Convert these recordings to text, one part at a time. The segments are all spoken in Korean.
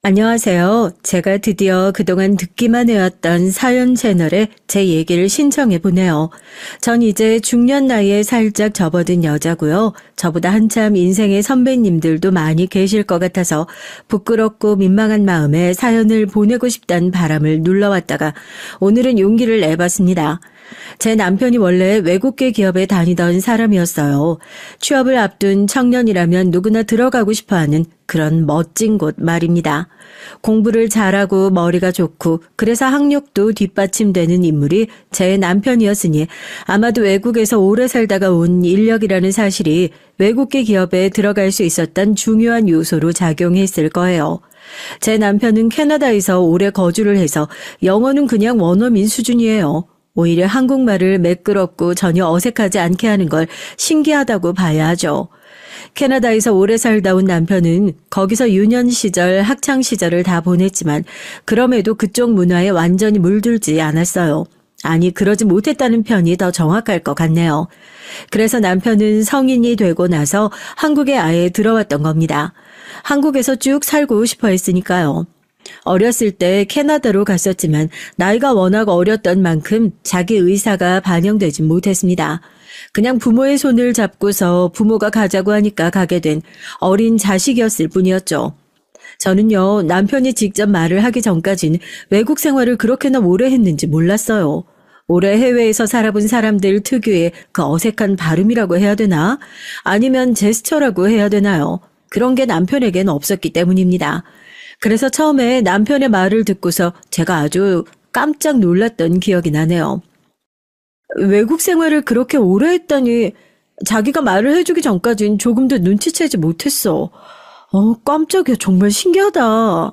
안녕하세요. 제가 드디어 그동안 듣기만 해왔던 사연 채널에 제 얘기를 신청해 보네요. 전 이제 중년 나이에 살짝 접어든 여자고요. 저보다 한참 인생의 선배님들도 많이 계실 것 같아서 부끄럽고 민망한 마음에 사연을 보내고 싶다는 바람을 눌러왔다가 오늘은 용기를 내봤습니다. 제 남편이 원래 외국계 기업에 다니던 사람이었어요. 취업을 앞둔 청년이라면 누구나 들어가고 싶어하는 그런 멋진 곳 말입니다. 공부를 잘하고 머리가 좋고 그래서 학력도 뒷받침되는 인물이 제 남편이었으니 아마도 외국에서 오래 살다가 온 인력이라는 사실이 외국계 기업에 들어갈 수 있었던 중요한 요소로 작용했을 거예요. 제 남편은 캐나다에서 오래 거주를 해서 영어는 그냥 원어민 수준이에요. 오히려 한국말을 매끄럽고 전혀 어색하지 않게 하는 걸 신기하다고 봐야 하죠. 캐나다에서 오래 살다 온 남편은 거기서 유년 시절, 학창 시절을 다 보냈지만 그럼에도 그쪽 문화에 완전히 물들지 않았어요. 아니, 그러지 못했다는 편이 더 정확할 것 같네요. 그래서 남편은 성인이 되고 나서 한국에 아예 들어왔던 겁니다. 한국에서 쭉 살고 싶어 했으니까요. 어렸을 때 캐나다로 갔었지만 나이가 워낙 어렸던 만큼 자기 의사가 반영되지 못했습니다. 그냥 부모의 손을 잡고서 부모가 가자고 하니까 가게 된 어린 자식이었을 뿐이었죠. 저는요, 남편이 직접 말을 하기 전까진 외국 생활을 그렇게나 오래 했는지 몰랐어요. 오래 해외에서 살아본 사람들 특유의 그 어색한 발음이라고 해야 되나? 아니면 제스처라고 해야 되나요? 그런 게 남편에겐 없었기 때문입니다. 그래서 처음에 남편의 말을 듣고서 제가 아주 깜짝 놀랐던 기억이 나네요. 외국 생활을 그렇게 오래 했다니 자기가 말을 해주기 전까진 조금도 눈치채지 못했어. 깜짝이야. 정말 신기하다.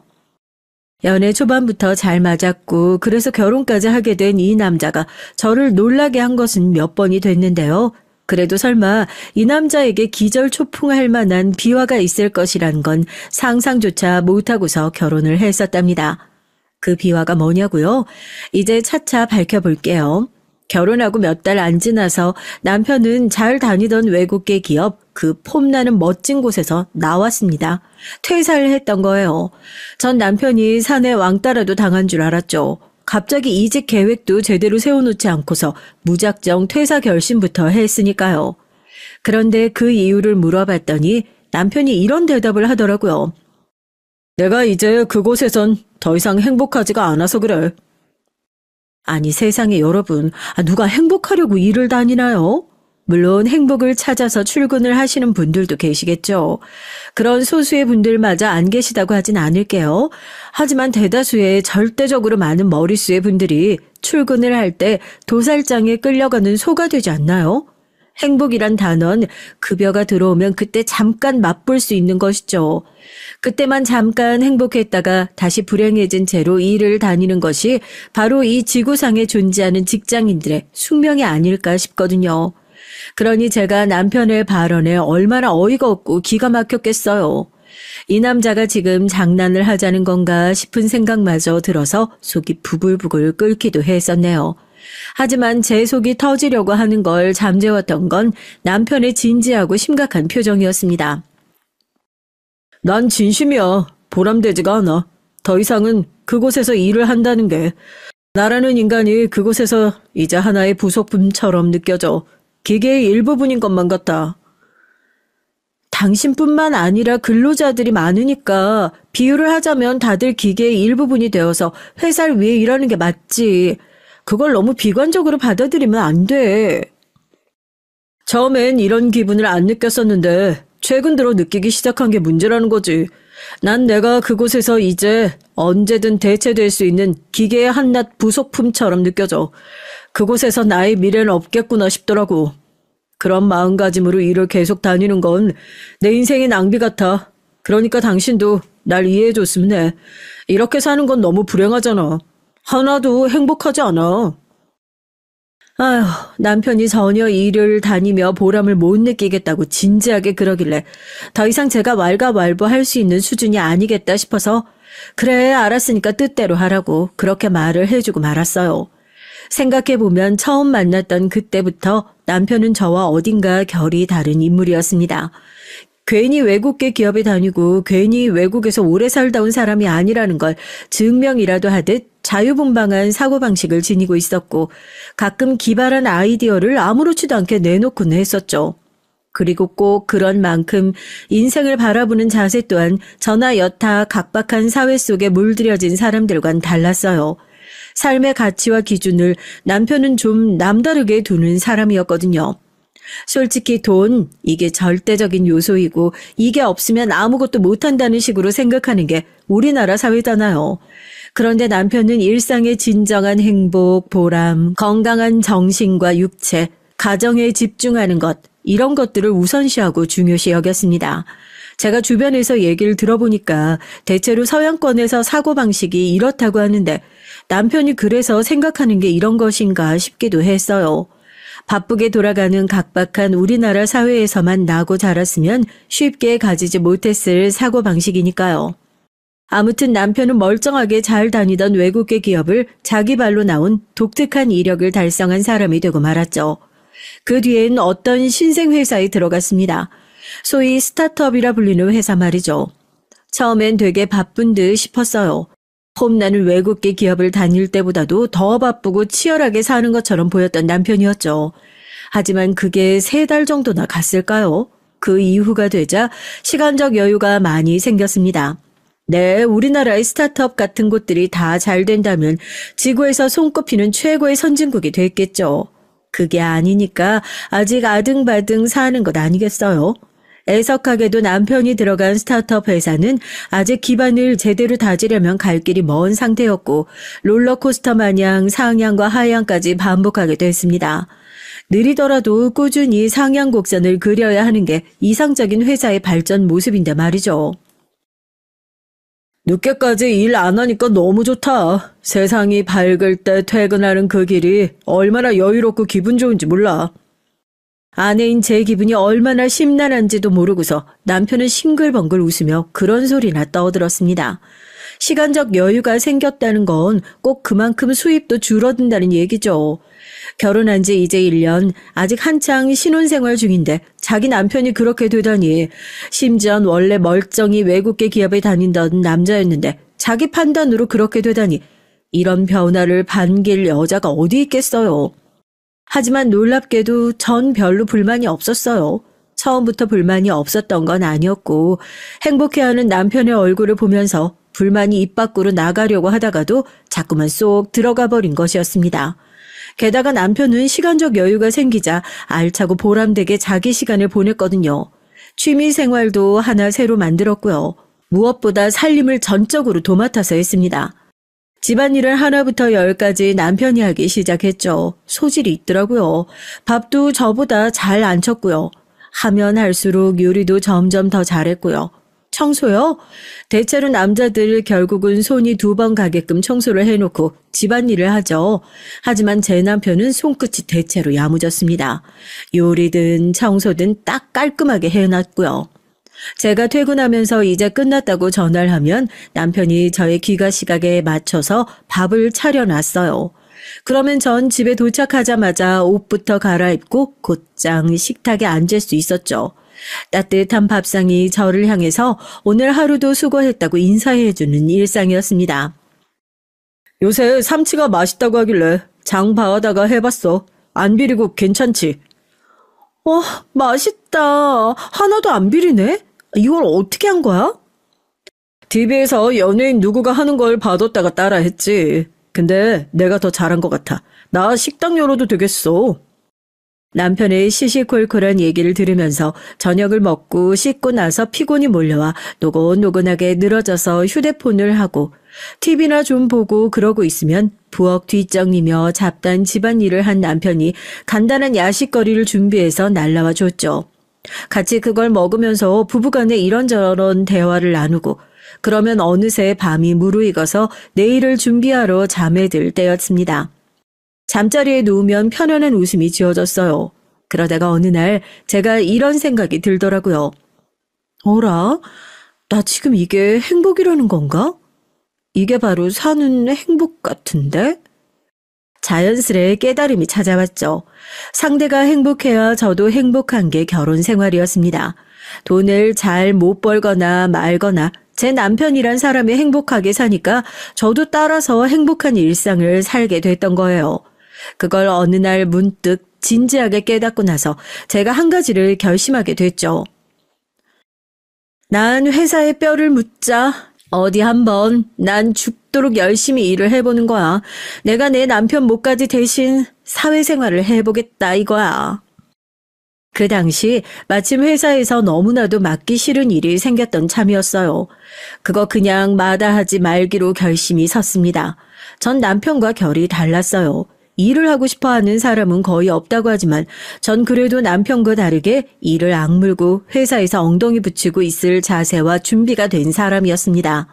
연애 초반부터 잘 맞았고 그래서 결혼까지 하게 된 이 남자가 저를 놀라게 한 것은 몇 번이 됐는데요. 그래도 설마 이 남자에게 기절초풍할 만한 비화가 있을 것이란 건 상상조차 못하고서 결혼을 했었답니다. 그 비화가 뭐냐고요? 이제 차차 밝혀볼게요. 결혼하고 몇 달 안 지나서 남편은 잘 다니던 외국계 기업 그 폼나는 멋진 곳에서 나왔습니다. 퇴사를 했던 거예요. 전 남편이 산에 왕따라도 당한 줄 알았죠. 갑자기 이직 계획도 제대로 세워놓지 않고서 무작정 퇴사 결심부터 했으니까요. 그런데 그 이유를 물어봤더니 남편이 이런 대답을 하더라고요. 내가 이제 그곳에선 더 이상 행복하지가 않아서 그래. 아니 세상에 여러분, 누가 행복하려고 일을 다니나요? 물론 행복을 찾아서 출근을 하시는 분들도 계시겠죠. 그런 소수의 분들마저 안 계시다고 하진 않을게요. 하지만 대다수의 절대적으로 많은 머릿수의 분들이 출근을 할 때 도살장에 끌려가는 소가 되지 않나요? 행복이란 단어는 급여가 들어오면 그때 잠깐 맛볼 수 있는 것이죠. 그때만 잠깐 행복했다가 다시 불행해진 채로 일을 다니는 것이 바로 이 지구상에 존재하는 직장인들의 숙명이 아닐까 싶거든요. 그러니 제가 남편의 발언에 얼마나 어이가 없고 기가 막혔겠어요. 이 남자가 지금 장난을 하자는 건가 싶은 생각마저 들어서 속이 부글부글 끓기도 했었네요. 하지만 제 속이 터지려고 하는 걸 잠재웠던 건 남편의 진지하고 심각한 표정이었습니다. 난 진심이야. 보람되지가 않아. 더 이상은 그곳에서 일을 한다는 게 나라는 인간이 그곳에서 이제 하나의 부속품처럼 느껴져. 기계의 일부분인 것만 같다. 당신뿐만 아니라 근로자들이 많으니까 비유를 하자면 다들 기계의 일부분이 되어서 회사를 위해 일하는 게 맞지. 그걸 너무 비관적으로 받아들이면 안 돼. 처음엔 이런 기분을 안 느꼈었는데 최근 들어 느끼기 시작한 게 문제라는 거지. 난 내가 그곳에서 이제 언제든 대체될 수 있는 기계의 한낱 부속품처럼 느껴져. 그곳에서 나의 미래는 없겠구나 싶더라고. 그런 마음가짐으로 일을 계속 다니는 건 내 인생의 낭비 같아. 그러니까 당신도 날 이해해줬으면 해. 이렇게 사는 건 너무 불행하잖아. 하나도 행복하지 않아. 아휴, 남편이 전혀 일을 다니며 보람을 못 느끼겠다고 진지하게 그러길래 더 이상 제가 왈가왈부할 수 있는 수준이 아니겠다 싶어서 그래 알았으니까 뜻대로 하라고 그렇게 말을 해주고 말았어요. 생각해보면 처음 만났던 그때부터 남편은 저와 어딘가 결이 다른 인물이었습니다. 괜히 외국계 기업에 다니고 괜히 외국에서 오래 살다 온 사람이 아니라는 걸 증명이라도 하듯 자유분방한 사고방식을 지니고 있었고 가끔 기발한 아이디어를 아무렇지도 않게 내놓곤 했었죠. 그리고 꼭 그런 만큼 인생을 바라보는 자세 또한 저나 여타 각박한 사회 속에 물들여진 사람들과는 달랐어요. 삶의 가치와 기준을 남편은 좀 남다르게 두는 사람이었거든요. 솔직히 돈, 이게 절대적인 요소이고 이게 없으면 아무것도 못한다는 식으로 생각하는 게 우리나라 사회잖아요. 그런데 남편은 일상의 진정한 행복, 보람, 건강한 정신과 육체, 가정에 집중하는 것, 이런 것들을 우선시하고 중요시 여겼습니다. 제가 주변에서 얘기를 들어보니까 대체로 서양권에서 사고방식이 이렇다고 하는데 남편이 그래서 생각하는 게 이런 것인가 싶기도 했어요. 바쁘게 돌아가는 각박한 우리나라 사회에서만 나고 자랐으면 쉽게 가지지 못했을 사고방식이니까요. 아무튼 남편은 멀쩡하게 잘 다니던 외국계 기업을 자기 발로 나온 독특한 이력을 달성한 사람이 되고 말았죠. 그 뒤엔 어떤 신생회사에 들어갔습니다. 소위 스타트업이라 불리는 회사 말이죠. 처음엔 되게 바쁜 듯 싶었어요. 폼나는 외국계 기업을 다닐 때보다도 더 바쁘고 치열하게 사는 것처럼 보였던 남편이었죠. 하지만 그게 3달 정도나 갔을까요? 그 이후가 되자 시간적 여유가 많이 생겼습니다. 네, 우리나라의 스타트업 같은 곳들이 다 잘 된다면 지구에서 손꼽히는 최고의 선진국이 됐겠죠. 그게 아니니까 아직 아등바등 사는 것 아니겠어요? 애석하게도 남편이 들어간 스타트업 회사는 아직 기반을 제대로 다지려면 갈 길이 먼 상태였고 롤러코스터 마냥 상향과 하향까지 반복하게 됐습니다. 느리더라도 꾸준히 상향 곡선을 그려야 하는 게 이상적인 회사의 발전 모습인데 말이죠. 늦게까지 일 안 하니까 너무 좋다. 세상이 밝을 때 퇴근하는 그 길이 얼마나 여유롭고 기분 좋은지 몰라. 아내인 제 기분이 얼마나 심란한지도 모르고서 남편은 싱글벙글 웃으며 그런 소리나 떠들었습니다. 시간적 여유가 생겼다는 건 꼭 그만큼 수입도 줄어든다는 얘기죠. 결혼한 지 이제 1년, 아직 한창 신혼생활 중인데 자기 남편이 그렇게 되다니, 심지어 원래 멀쩡히 외국계 기업에 다닌던 남자였는데 자기 판단으로 그렇게 되다니, 이런 변화를 반길 여자가 어디 있겠어요. 하지만 놀랍게도 전 별로 불만이 없었어요. 처음부터 불만이 없었던 건 아니었고 행복해하는 남편의 얼굴을 보면서 불만이 입 밖으로 나가려고 하다가도 자꾸만 쏙 들어가 버린 것이었습니다. 게다가 남편은 시간적 여유가 생기자 알차고 보람되게 자기 시간을 보냈거든요. 취미 생활도 하나 새로 만들었고요. 무엇보다 살림을 전적으로 도맡아서 했습니다. 집안일을 하나부터 10까지 남편이 하기 시작했죠. 소질이 있더라고요. 밥도 저보다 잘 안 쳤고요. 하면 할수록 요리도 점점 더 잘했고요. 청소요? 대체로 남자들 결국은 손이 2번 가게끔 청소를 해놓고 집안일을 하죠. 하지만 제 남편은 손끝이 대체로 야무졌습니다. 요리든 청소든 딱 깔끔하게 해놨고요. 제가 퇴근하면서 이제 끝났다고 전화를 하면 남편이 저의 귀가 시각에 맞춰서 밥을 차려놨어요. 그러면 전 집에 도착하자마자 옷부터 갈아입고 곧장 식탁에 앉을 수 있었죠. 따뜻한 밥상이 저를 향해서 오늘 하루도 수고했다고 인사해주는 일상이었습니다. 요새 삼치가 맛있다고 하길래 장 봐하다가 해봤어. 안 비리고 괜찮지? 와, 맛있다. 하나도 안 비리네? 이걸 어떻게 한 거야? TV에서 연예인 누구가 하는 걸 봐뒀다가 따라 했지. 근데 내가 더 잘한 것 같아. 나 식당 열어도 되겠어. 남편의 시시콜콜한 얘기를 들으면서 저녁을 먹고 씻고 나서 피곤이 몰려와 노곤노곤하게 늘어져서 휴대폰을 하고 TV나 좀 보고 그러고 있으면 부엌 뒷정리며 잡다한 집안일을 한 남편이 간단한 야식거리를 준비해서 날라와 줬죠. 같이 그걸 먹으면서 부부간에 이런저런 대화를 나누고 그러면 어느새 밤이 무르익어서 내일을 준비하러 잠에 들 때였습니다. 잠자리에 누우면 편안한 웃음이 지어졌어요. 그러다가 어느 날 제가 이런 생각이 들더라고요. 어라? 나 지금 이게 행복이라는 건가? 이게 바로 사는 행복 같은데? 자연스레 깨달음이 찾아왔죠. 상대가 행복해야 저도 행복한 게 결혼 생활이었습니다. 돈을 잘 못 벌거나 말거나 제 남편이란 사람이 행복하게 사니까 저도 따라서 행복한 일상을 살게 됐던 거예요. 그걸 어느 날 문득 진지하게 깨닫고 나서 제가 한 가지를 결심하게 됐죠. 난 회사에 뼈를 묻자. 어디 한번 난 죽도록 열심히 일을 해보는 거야. 내가 내 남편 목까지 대신 사회생활을 해보겠다 이거야. 그 당시 마침 회사에서 너무나도 맡기 싫은 일이 생겼던 참이었어요. 그거 그냥 마다하지 말기로 결심이 섰습니다. 전 남편과 결이 달랐어요. 일을 하고 싶어하는 사람은 거의 없다고 하지만 전 그래도 남편과 다르게 일을 악물고 회사에서 엉덩이 붙이고 있을 자세와 준비가 된 사람이었습니다.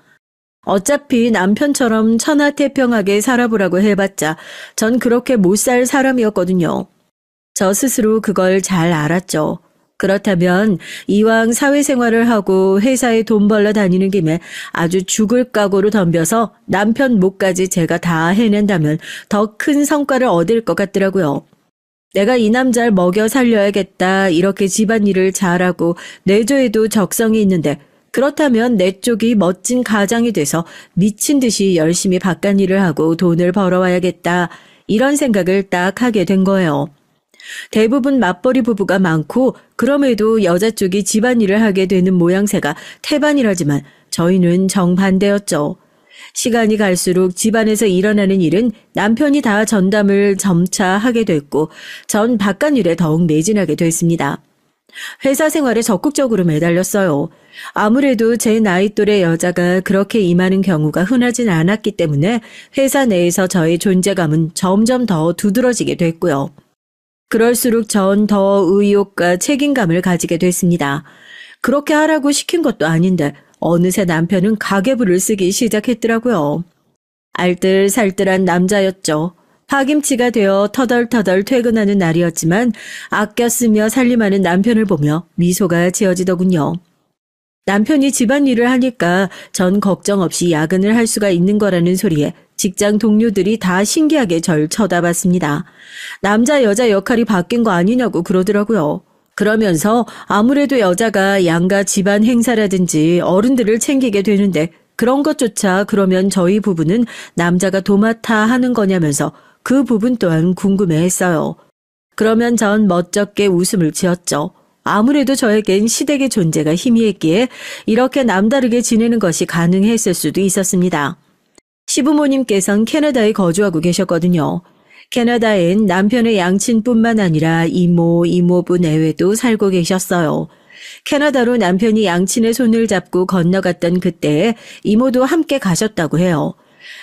어차피 남편처럼 천하태평하게 살아보라고 해봤자 전 그렇게 못 살 사람이었거든요. 저 스스로 그걸 잘 알았죠. 그렇다면 이왕 사회생활을 하고 회사에 돈 벌러 다니는 김에 아주 죽을 각오로 덤벼서 남편 목까지 제가 다 해낸다면 더 큰 성과를 얻을 것 같더라고요. 내가 이 남자를 먹여 살려야겠다 이렇게 집안일을 잘하고 내조에도 적성이 있는데 그렇다면 내 쪽이 멋진 가장이 돼서 미친 듯이 열심히 바깥일을 하고 돈을 벌어와야겠다 이런 생각을 딱 하게 된 거예요. 대부분 맞벌이 부부가 많고 그럼에도 여자 쪽이 집안일을 하게 되는 모양새가 태반이라지만 저희는 정반대였죠. 시간이 갈수록 집안에서 일어나는 일은 남편이 다 전담을 점차 하게 됐고 전 바깥일에 더욱 매진하게 됐습니다. 회사 생활에 적극적으로 매달렸어요. 아무래도 제 나이 또래 여자가 그렇게 임하는 경우가 흔하진 않았기 때문에 회사 내에서 저의 존재감은 점점 더 두드러지게 됐고요. 그럴수록 전 더 의욕과 책임감을 가지게 됐습니다. 그렇게 하라고 시킨 것도 아닌데 어느새 남편은 가계부를 쓰기 시작했더라고요. 알뜰살뜰한 남자였죠. 파김치가 되어 터덜터덜 퇴근하는 날이었지만 아껴 쓰며 살림하는 남편을 보며 미소가 지어지더군요. 남편이 집안일을 하니까 전 걱정 없이 야근을 할 수가 있는 거라는 소리에 직장 동료들이 다 신기하게 절 쳐다봤습니다. 남자 여자 역할이 바뀐 거 아니냐고 그러더라고요. 그러면서 아무래도 여자가 양가 집안 행사라든지 어른들을 챙기게 되는데 그런 것조차 그러면 저희 부부는 남자가 도맡아 하는 거냐면서 그 부분 또한 궁금해했어요. 그러면 전 멋쩍게 웃음을 지었죠. 아무래도 저에겐 시댁의 존재가 희미했기에 이렇게 남다르게 지내는 것이 가능했을 수도 있었습니다. 시부모님께서는 캐나다에 거주하고 계셨거든요. 캐나다엔 남편의 양친뿐만 아니라 이모, 이모부 내외도 살고 계셨어요. 캐나다로 남편이 양친의 손을 잡고 건너갔던 그때에 이모도 함께 가셨다고 해요.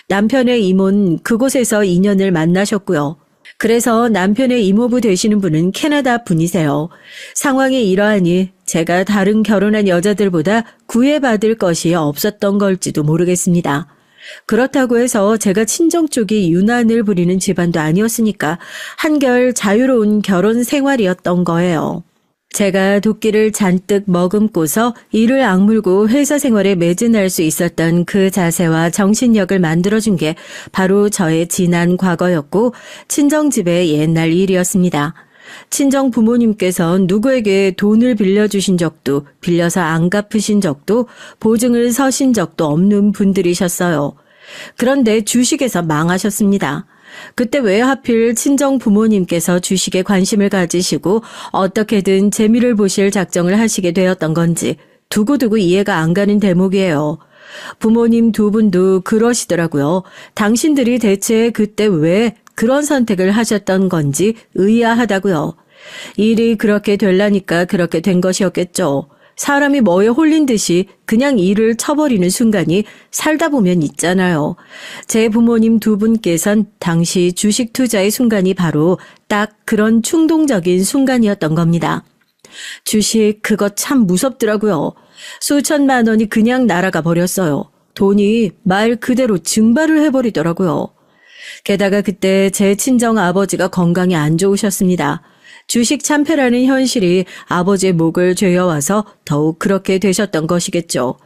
남편의 이모는 그곳에서 인연을 만나셨고요. 그래서 남편의 이모부 되시는 분은 캐나다 분이세요. 상황이 이러하니 제가 다른 결혼한 여자들보다 구애받을 것이 없었던 걸지도 모르겠습니다. 그렇다고 해서 제가 친정 쪽이 유난을 부리는 집안도 아니었으니까 한결 자유로운 결혼 생활이었던 거예요. 제가 도끼를 잔뜩 머금고서 이를 악물고 회사 생활에 매진할 수 있었던 그 자세와 정신력을 만들어준 게 바로 저의 지난 과거였고 친정집의 옛날 일이었습니다. 친정 부모님께서 누구에게 돈을 빌려주신 적도 빌려서 안 갚으신 적도 보증을 서신 적도 없는 분들이셨어요. 그런데 주식에서 망하셨습니다. 그때 왜 하필 친정 부모님께서 주식에 관심을 가지시고 어떻게든 재미를 보실 작정을 하시게 되었던 건지 두고두고 이해가 안 가는 대목이에요. 부모님 두 분도 그러시더라고요. 당신들이 대체 그때 왜 그런 선택을 하셨던 건지 의아하다고요. 일이 그렇게 되려니까 그렇게 된 것이었겠죠. 사람이 뭐에 홀린 듯이 그냥 일을 쳐버리는 순간이 살다 보면 있잖아요. 제 부모님 두 분께선 당시 주식 투자의 순간이 바로 딱 그런 충동적인 순간이었던 겁니다. 주식 그거 참 무섭더라고요. 수천만 원이 그냥 날아가 버렸어요. 돈이 말 그대로 증발을 해버리더라고요. 게다가 그때 제 친정 아버지가 건강이 안 좋으셨습니다. 주식 참패라는 현실이 아버지의 목을 죄어와서 더욱 그렇게 되셨던 것이겠죠.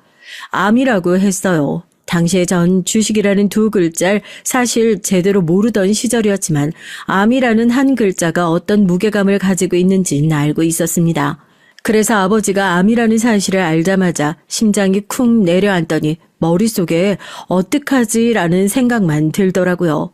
암이라고 했어요. 당시에 전 주식이라는 두 글자를 사실 제대로 모르던 시절이었지만 암이라는 한 글자가 어떤 무게감을 가지고 있는지는 알고 있었습니다. 그래서 아버지가 암이라는 사실을 알자마자 심장이 쿵 내려앉더니 머릿속에 어떡하지라는 생각만 들더라고요.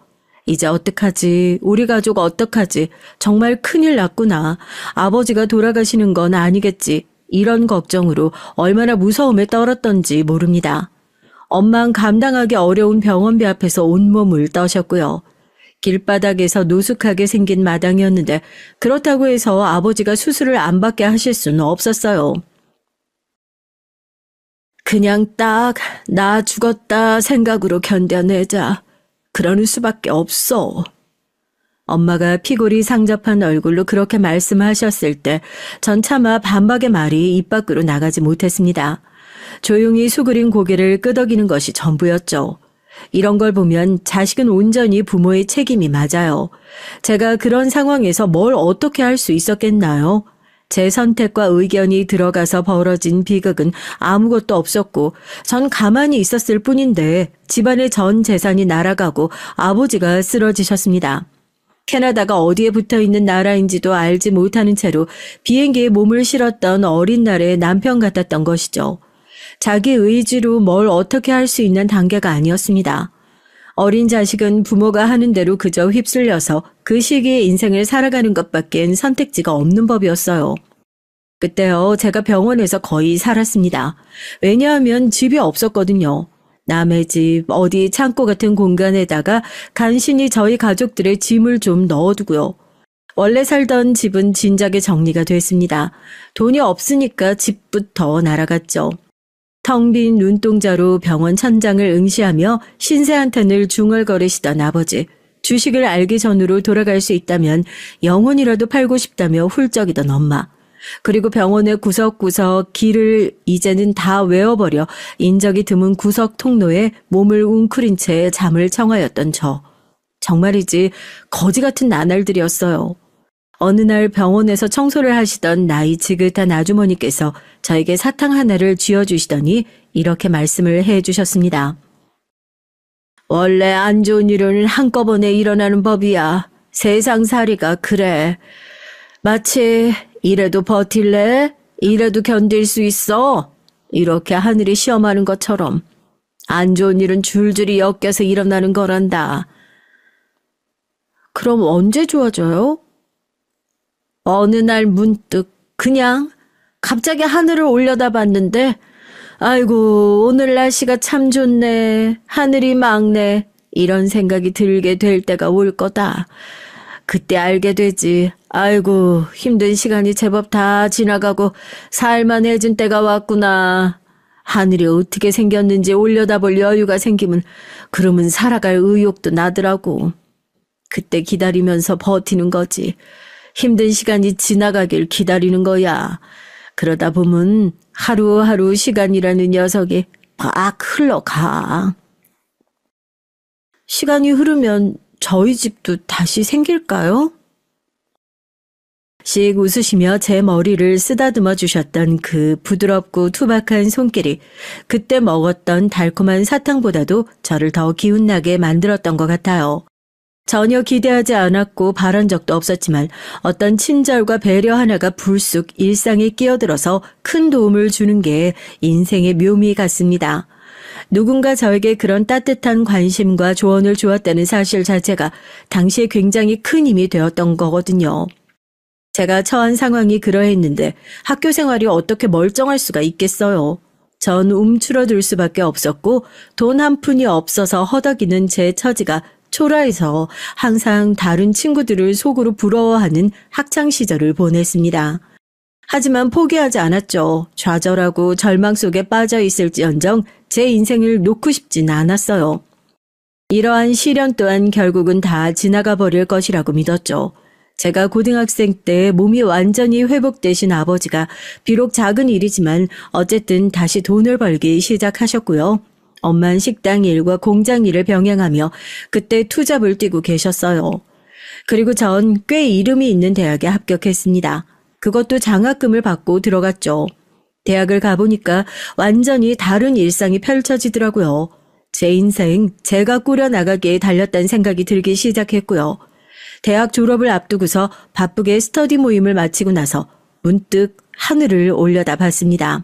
이제 어떡하지? 우리 가족 어떡하지? 정말 큰일 났구나. 아버지가 돌아가시는 건 아니겠지. 이런 걱정으로 얼마나 무서움에 떨었던지 모릅니다. 엄만 감당하기 어려운 병원비 앞에서 온몸을 떠셨고요. 길바닥에서 노숙하게 생긴 마당이었는데 그렇다고 해서 아버지가 수술을 안 받게 하실 수는 없었어요. 그냥 딱 나 죽었다 생각으로 견뎌내자. 그러는 수밖에 없어. 엄마가 피골이 상접한 얼굴로 그렇게 말씀하셨을 때 전 차마 반박의 말이 입 밖으로 나가지 못했습니다. 조용히 수그린 고개를 끄덕이는 것이 전부였죠. 이런 걸 보면 자식은 온전히 부모의 책임이 맞아요. 제가 그런 상황에서 뭘 어떻게 할 수 있었겠나요? 제 선택과 의견이 들어가서 벌어진 비극은 아무것도 없었고 전 가만히 있었을 뿐인데 집안의 전 재산이 날아가고 아버지가 쓰러지셨습니다. 캐나다가 어디에 붙어있는 나라인지도 알지 못하는 채로 비행기에 몸을 실었던 어린 날의 남편 같았던 것이죠. 자기 의지로 뭘 어떻게 할 수 있는 단계가 아니었습니다. 어린 자식은 부모가 하는 대로 그저 휩쓸려서 그 시기의 인생을 살아가는 것밖엔 선택지가 없는 법이었어요. 그때요, 제가 병원에서 거의 살았습니다. 왜냐하면 집이 없었거든요. 남의 집, 어디 창고 같은 공간에다가 간신히 저희 가족들의 짐을 좀 넣어두고요. 원래 살던 집은 진작에 정리가 됐습니다. 돈이 없으니까 집부터 날아갔죠. 텅 빈 눈동자로 병원 천장을 응시하며 신세 한탄을 중얼거리시던 아버지. 주식을 알기 전으로 돌아갈 수 있다면 영혼이라도 팔고 싶다며 훌쩍이던 엄마. 그리고 병원의 구석구석 길을 이제는 다 외워버려 인적이 드문 구석 통로에 몸을 웅크린 채 잠을 청하였던 저. 정말이지 거지 같은 나날들이었어요. 어느 날 병원에서 청소를 하시던 나이 지긋한 아주머니께서 저에게 사탕 하나를 쥐어주시더니 이렇게 말씀을 해주셨습니다. 원래 안 좋은 일은 한꺼번에 일어나는 법이야. 세상살이가 그래. 마치 이래도 버틸래? 이래도 견딜 수 있어? 이렇게 하늘이 시험하는 것처럼 안 좋은 일은 줄줄이 엮여서 일어나는 거란다. 그럼 언제 좋아져요? 어느 날 문득 그냥 갑자기 하늘을 올려다봤는데 아이고 오늘 날씨가 참 좋네. 하늘이 맑네. 이런 생각이 들게 될 때가 올 거다. 그때 알게 되지. 아이고 힘든 시간이 제법 다 지나가고 살만해진 때가 왔구나. 하늘이 어떻게 생겼는지 올려다볼 여유가 생기면 그러면 살아갈 의욕도 나더라고. 그때 기다리면서 버티는 거지. 힘든 시간이 지나가길 기다리는 거야. 그러다 보면 하루하루 시간이라는 녀석이 막 흘러가. 시간이 흐르면 저희 집도 다시 생길까요? 씩 웃으시며 제 머리를 쓰다듬어 주셨던 그 부드럽고 투박한 손길이 그때 먹었던 달콤한 사탕보다도 저를 더 기운나게 만들었던 것 같아요. 전혀 기대하지 않았고 바란 적도 없었지만 어떤 친절과 배려 하나가 불쑥 일상에 끼어들어서 큰 도움을 주는 게 인생의 묘미 같습니다. 누군가 저에게 그런 따뜻한 관심과 조언을 주었다는 사실 자체가 당시에 굉장히 큰 힘이 되었던 거거든요. 제가 처한 상황이 그러했는데 학교 생활이 어떻게 멀쩡할 수가 있겠어요. 전 움츠러들 수밖에 없었고 돈 한 푼이 없어서 허덕이는 제 처지가 초라해서 항상 다른 친구들을 속으로 부러워하는 학창시절을 보냈습니다. 하지만 포기하지 않았죠. 좌절하고 절망 속에 빠져 있을지언정 제 인생을 놓고 싶진 않았어요. 이러한 시련 또한 결국은 다 지나가 버릴 것이라고 믿었죠. 제가 고등학생 때 몸이 완전히 회복되신 아버지가 비록 작은 일이지만 어쨌든 다시 돈을 벌기 시작하셨고요. 엄만 식당 일과 공장 일을 병행하며 그때 투잡을 뛰고 계셨어요. 그리고 전 꽤 이름이 있는 대학에 합격했습니다. 그것도 장학금을 받고 들어갔죠. 대학을 가보니까 완전히 다른 일상이 펼쳐지더라고요. 제 인생 제가 꾸려나가기에 달렸다는 생각이 들기 시작했고요. 대학 졸업을 앞두고서 바쁘게 스터디 모임을 마치고 나서 문득 하늘을 올려다 봤습니다.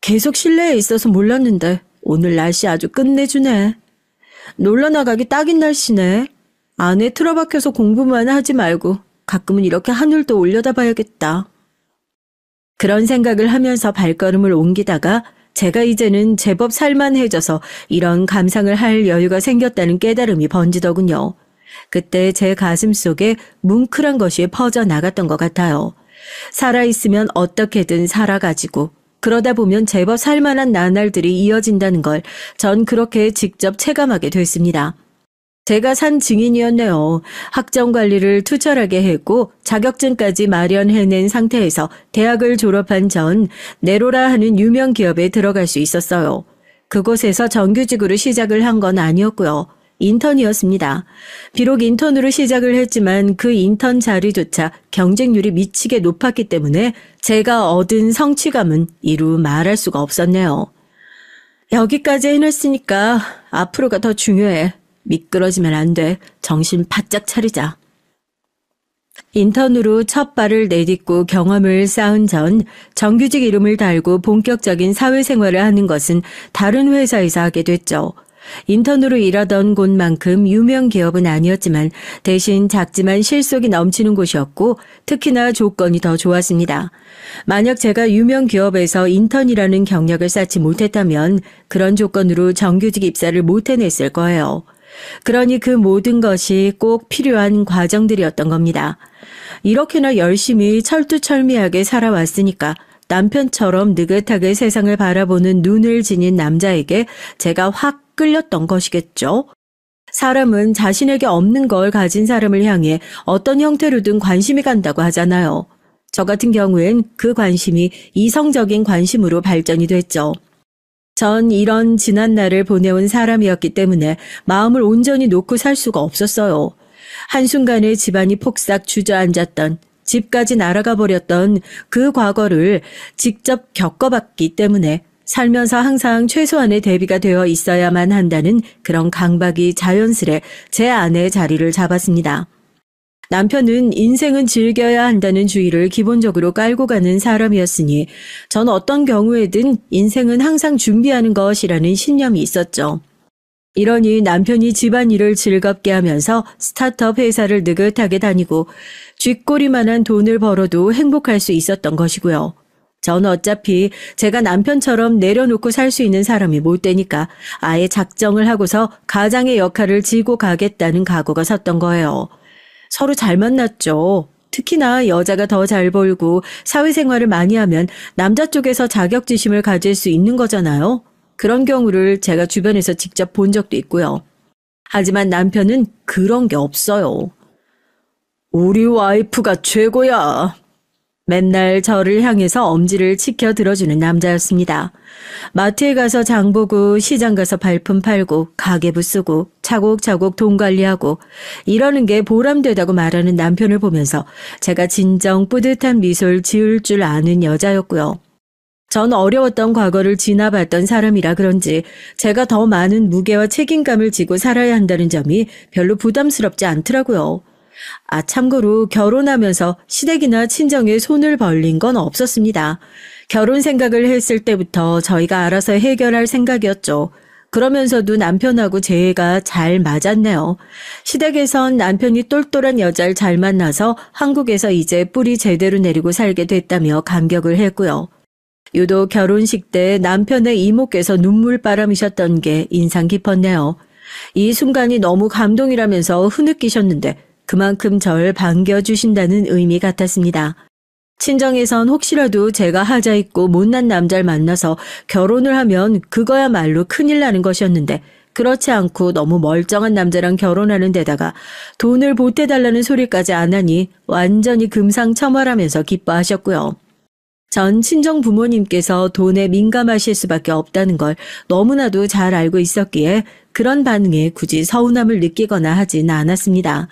계속 실내에 있어서 몰랐는데 오늘 날씨 아주 끝내주네. 놀러 나가기 딱인 날씨네. 안에 틀어박혀서 공부만 하지 말고 가끔은 이렇게 하늘도 올려다 봐야겠다. 그런 생각을 하면서 발걸음을 옮기다가 제가 이제는 제법 살만해져서 이런 감상을 할 여유가 생겼다는 깨달음이 번지더군요. 그때 제 가슴 속에 뭉클한 것이 퍼져나갔던 것 같아요. 살아있으면 어떻게든 살아가지고 그러다 보면 제법 살만한 나날들이 이어진다는 걸 전 그렇게 직접 체감하게 됐습니다. 제가 산 증인이었네요. 학점 관리를 투철하게 했고 자격증까지 마련해낸 상태에서 대학을 졸업한 전 네로라 하는 유명 기업에 들어갈 수 있었어요. 그곳에서 정규직으로 시작을 한 건 아니었고요. 인턴이었습니다. 비록 인턴으로 시작을 했지만 그 인턴 자리조차 경쟁률이 미치게 높았기 때문에 제가 얻은 성취감은 이루 말할 수가 없었네요. 여기까지 해냈으니까 앞으로가 더 중요해. 미끄러지면 안 돼. 정신 바짝 차리자. 인턴으로 첫 발을 내딛고 경험을 쌓은 전 정규직 이름을 달고 본격적인 사회생활을 하는 것은 다른 회사에서 하게 됐죠. 인턴으로 일하던 곳만큼 유명 기업은 아니었지만 대신 작지만 실속이 넘치는 곳이었고 특히나 조건이 더 좋았습니다. 만약 제가 유명 기업에서 인턴이라는 경력을 쌓지 못했다면 그런 조건으로 정규직 입사를 못 해냈을 거예요. 그러니 그 모든 것이 꼭 필요한 과정들이었던 겁니다. 이렇게나 열심히 철두철미하게 살아왔으니까 남편처럼 느긋하게 세상을 바라보는 눈을 지닌 남자에게 제가 확 끌렸던 것이겠죠. 사람은 자신에게 없는 걸 가진 사람을 향해 어떤 형태로든 관심이 간다고 하잖아요. 저 같은 경우엔 그 관심이 이성적인 관심으로 발전이 됐죠. 전 이런 지난 날을 보내온 사람이었기 때문에 마음을 온전히 놓고 살 수가 없었어요. 한순간에 집안이 폭삭 주저앉았던, 집까지 날아가 버렸던 그 과거를 직접 겪어봤기 때문에 살면서 항상 최소한의 대비가 되어 있어야만 한다는 그런 강박이 자연스레 제 안에 자리를 잡았습니다. 남편은 인생은 즐겨야 한다는 주의를 기본적으로 깔고 가는 사람이었으니 전 어떤 경우에든 인생은 항상 준비하는 것이라는 신념이 있었죠. 이러니 남편이 집안일을 즐겁게 하면서 스타트업 회사를 느긋하게 다니고 쥐꼬리만한 돈을 벌어도 행복할 수 있었던 것이고요. 전 어차피 제가 남편처럼 내려놓고 살 수 있는 사람이 못 되니까 아예 작정을 하고서 가장의 역할을 지고 가겠다는 각오가 섰던 거예요. 서로 잘 만났죠. 특히나 여자가 더 잘 벌고 사회생활을 많이 하면 남자 쪽에서 자격지심을 가질 수 있는 거잖아요. 그런 경우를 제가 주변에서 직접 본 적도 있고요. 하지만 남편은 그런 게 없어요. 우리 와이프가 최고야. 맨날 저를 향해서 엄지를 치켜 들어주는 남자였습니다. 마트에 가서 장 보고 시장 가서 발품 팔고 가계부 쓰고 차곡차곡 돈 관리하고 이러는 게 보람되다고 말하는 남편을 보면서 제가 진정 뿌듯한 미소를 지을 줄 아는 여자였고요. 전 어려웠던 과거를 지나봤던 사람이라 그런지 제가 더 많은 무게와 책임감을 지고 살아야 한다는 점이 별로 부담스럽지 않더라고요. 참고로 결혼하면서 시댁이나 친정에 손을 벌린 건 없었습니다. 결혼 생각을 했을 때부터 저희가 알아서 해결할 생각이었죠. 그러면서도 남편하고 제가 잘 맞았네요. 시댁에선 남편이 똘똘한 여자를 잘 만나서 한국에서 이제 뿌리 제대로 내리고 살게 됐다며 감격을 했고요. 유독 결혼식 때 남편의 이모께서 눈물바람이셨던 게 인상 깊었네요. 이 순간이 너무 감동이라면서 흐느끼셨는데 그만큼 절 반겨주신다는 의미 같았습니다. 친정에선 혹시라도 제가 하자 있고 못난 남자를 만나서 결혼을 하면 그거야말로 큰일 나는 것이었는데 그렇지 않고 너무 멀쩡한 남자랑 결혼하는 데다가 돈을 보태달라는 소리까지 안 하니 완전히 금상첨화라면서 기뻐하셨고요. 전 친정 부모님께서 돈에 민감하실 수밖에 없다는 걸 너무나도 잘 알고 있었기에 그런 반응에 굳이 서운함을 느끼거나 하진 않았습니다.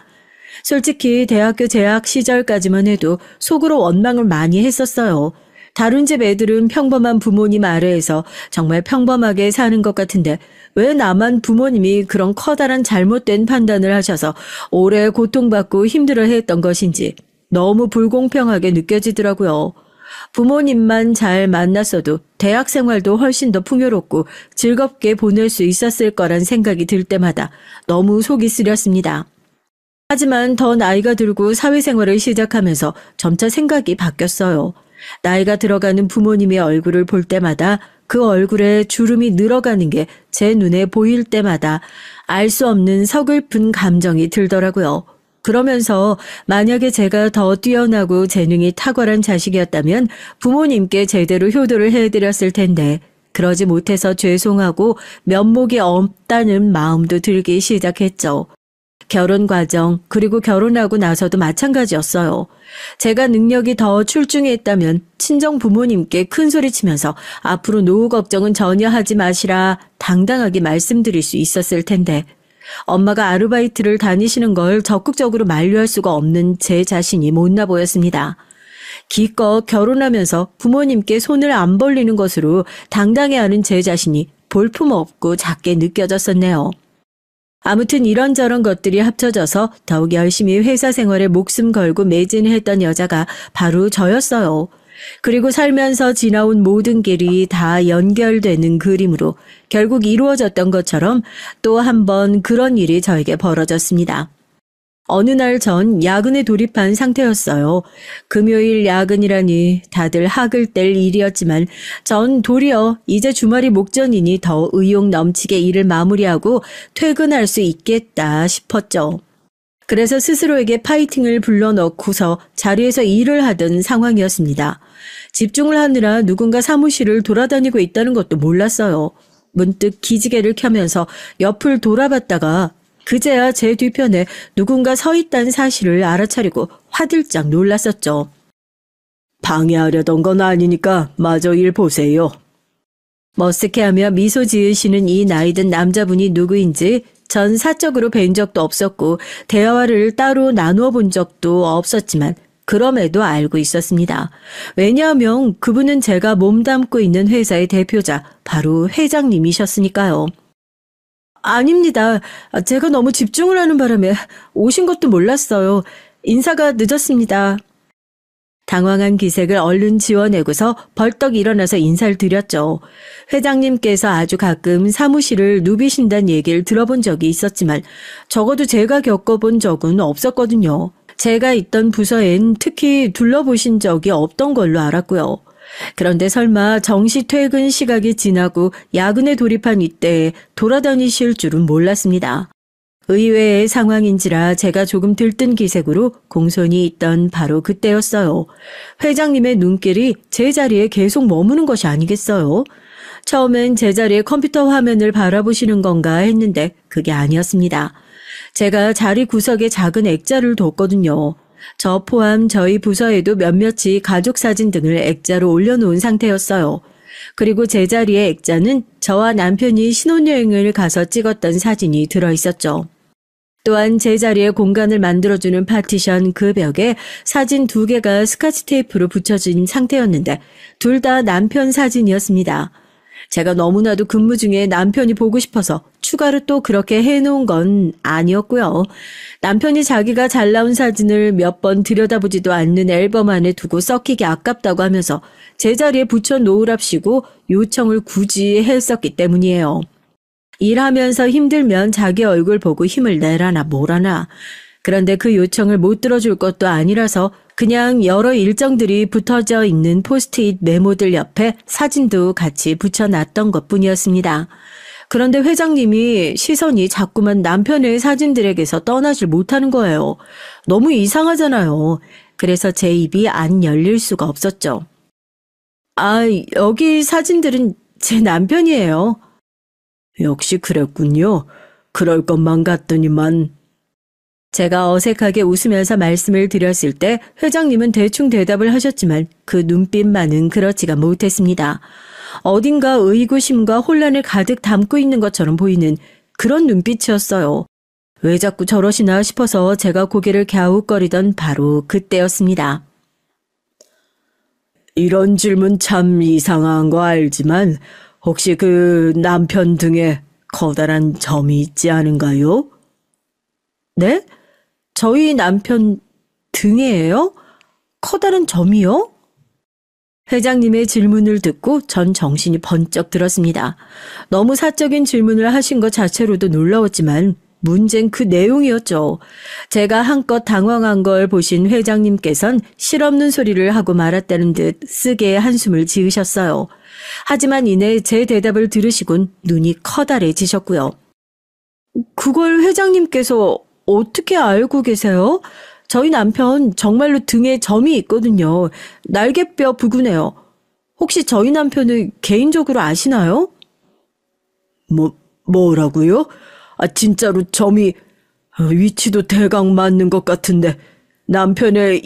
솔직히 대학교 재학 시절까지만 해도 속으로 원망을 많이 했었어요. 다른 집 애들은 평범한 부모님 아래에서 정말 평범하게 사는 것 같은데 왜 나만 부모님이 그런 커다란 잘못된 판단을 하셔서 오래 고통받고 힘들어했던 것인지 너무 불공평하게 느껴지더라고요. 부모님만 잘 만났어도 대학 생활도 훨씬 더 풍요롭고 즐겁게 보낼 수 있었을 거란 생각이 들 때마다 너무 속이 쓰렸습니다. 하지만 더 나이가 들고 사회생활을 시작하면서 점차 생각이 바뀌었어요. 나이가 들어가는 부모님의 얼굴을 볼 때마다 그 얼굴에 주름이 늘어가는 게 제 눈에 보일 때마다 알 수 없는 서글픈 감정이 들더라고요. 그러면서 만약에 제가 더 뛰어나고 재능이 탁월한 자식이었다면 부모님께 제대로 효도를 해드렸을 텐데 그러지 못해서 죄송하고 면목이 없다는 마음도 들기 시작했죠. 결혼 과정 그리고 결혼하고 나서도 마찬가지였어요. 제가 능력이 더 출중했다면 친정 부모님께 큰소리치면서 앞으로 노후 걱정은 전혀 하지 마시라 당당하게 말씀드릴 수 있었을 텐데 엄마가 아르바이트를 다니시는 걸 적극적으로 만류할 수가 없는 제 자신이 못나 보였습니다. 기껏 결혼하면서 부모님께 손을 안 벌리는 것으로 당당해하는 제 자신이 볼품없고 작게 느껴졌었네요. 아무튼 이런저런 것들이 합쳐져서 더욱 열심히 회사 생활에 목숨 걸고 매진했던 여자가 바로 저였어요. 그리고 살면서 지나온 모든 길이 다 연결되는 그림으로 결국 이루어졌던 것처럼 또 한 번 그런 일이 저에게 벌어졌습니다. 어느 날 전 야근에 돌입한 상태였어요. 금요일 야근이라니 다들 학을 뗄 일이었지만 전 도리어 이제 주말이 목전이니 더 의욕 넘치게 일을 마무리하고 퇴근할 수 있겠다 싶었죠. 그래서 스스로에게 파이팅을 불러넣고서 자리에서 일을 하던 상황이었습니다. 집중을 하느라 누군가 사무실을 돌아다니고 있다는 것도 몰랐어요. 문득 기지개를 켜면서 옆을 돌아봤다가 그제야 제 뒤편에 누군가 서 있다는 사실을 알아차리고 화들짝 놀랐었죠. 방해하려던 건 아니니까 마저 일 보세요. 머쓱해하며 미소 지으시는 이 나이든 남자분이 누구인지 전 사적으로 뵌 적도 없었고 대화를 따로 나누어 본 적도 없었지만 그럼에도 알고 있었습니다. 왜냐하면 그분은 제가 몸담고 있는 회사의 대표자 바로 회장님이셨으니까요. 아닙니다. 제가 너무 집중을 하는 바람에 오신 것도 몰랐어요. 인사가 늦었습니다. 당황한 기색을 얼른 지워내고서 벌떡 일어나서 인사를 드렸죠. 회장님께서 아주 가끔 사무실을 누비신다는 얘기를 들어본 적이 있었지만 적어도 제가 겪어본 적은 없었거든요. 제가 있던 부서엔 특히 둘러보신 적이 없던 걸로 알았고요. 그런데 설마 정시 퇴근 시각이 지나고 야근에 돌입한 이때에 돌아다니실 줄은 몰랐습니다. 의외의 상황인지라 제가 조금 들뜬 기색으로 공손히 있던 바로 그때였어요. 회장님의 눈길이 제 자리에 계속 머무는 것이 아니겠어요? 처음엔 제 자리의 컴퓨터 화면을 바라보시는 건가 했는데 그게 아니었습니다. 제가 자리 구석에 작은 액자를 뒀거든요. 저 포함 저희 부서에도 몇몇이 가족 사진 등을 액자로 올려놓은 상태였어요. 그리고 제 자리의 액자는 저와 남편이 신혼여행을 가서 찍었던 사진이 들어있었죠. 또한 제 자리에 공간을 만들어주는 파티션 그 벽에 사진 2개가 스카치 테이프로 붙여진 상태였는데 둘 다 남편 사진이었습니다. 제가 너무나도 근무 중에 남편이 보고 싶어서 추가로 또 그렇게 해놓은 건 아니었고요. 남편이 자기가 잘 나온 사진을 몇 번 들여다보지도 않는 앨범 안에 두고 썩히기 아깝다고 하면서 제자리에 붙여놓으랍시고 요청을 굳이 했었기 때문이에요. 일하면서 힘들면 자기 얼굴 보고 힘을 내라나 뭐라나. 그런데 그 요청을 못 들어줄 것도 아니라서 그냥 여러 일정들이 붙어져 있는 포스트잇 메모들 옆에 사진도 같이 붙여놨던 것뿐이었습니다. 그런데 회장님이 시선이 자꾸만 남편의 사진들에게서 떠나질 못하는 거예요. 너무 이상하잖아요. 그래서 제 입이 안 열릴 수가 없었죠. 아, 여기 사진들은 제 남편이에요. 역시 그랬군요. 그럴 것만 같더니만. 제가 어색하게 웃으면서 말씀을 드렸을 때 회장님은 대충 대답을 하셨지만 그 눈빛만은 그렇지가 못했습니다. 어딘가 의구심과 혼란을 가득 담고 있는 것처럼 보이는 그런 눈빛이었어요. 왜 자꾸 저러시나 싶어서 제가 고개를 갸웃거리던 바로 그때였습니다. 이런 질문 참 이상한 거 알지만 혹시 그 남편 등에 커다란 점이 있지 않은가요? 네? 저희 남편 등에요? 커다란 점이요? 회장님의 질문을 듣고 전 정신이 번쩍 들었습니다. 너무 사적인 질문을 하신 것 자체로도 놀라웠지만 문제는 그 내용이었죠. 제가 한껏 당황한 걸 보신 회장님께선 실없는 소리를 하고 말았다는 듯 쓰게 한숨을 지으셨어요. 하지만 이내 제 대답을 들으시곤 눈이 커다래지셨고요. 그걸 회장님께서 어떻게 알고 계세요? 저희 남편 정말로 등에 점이 있거든요. 날개뼈 부근에요. 혹시 저희 남편을 개인적으로 아시나요? 뭐라고요? 진짜로 점이 위치도 대강 맞는 것 같은데 남편의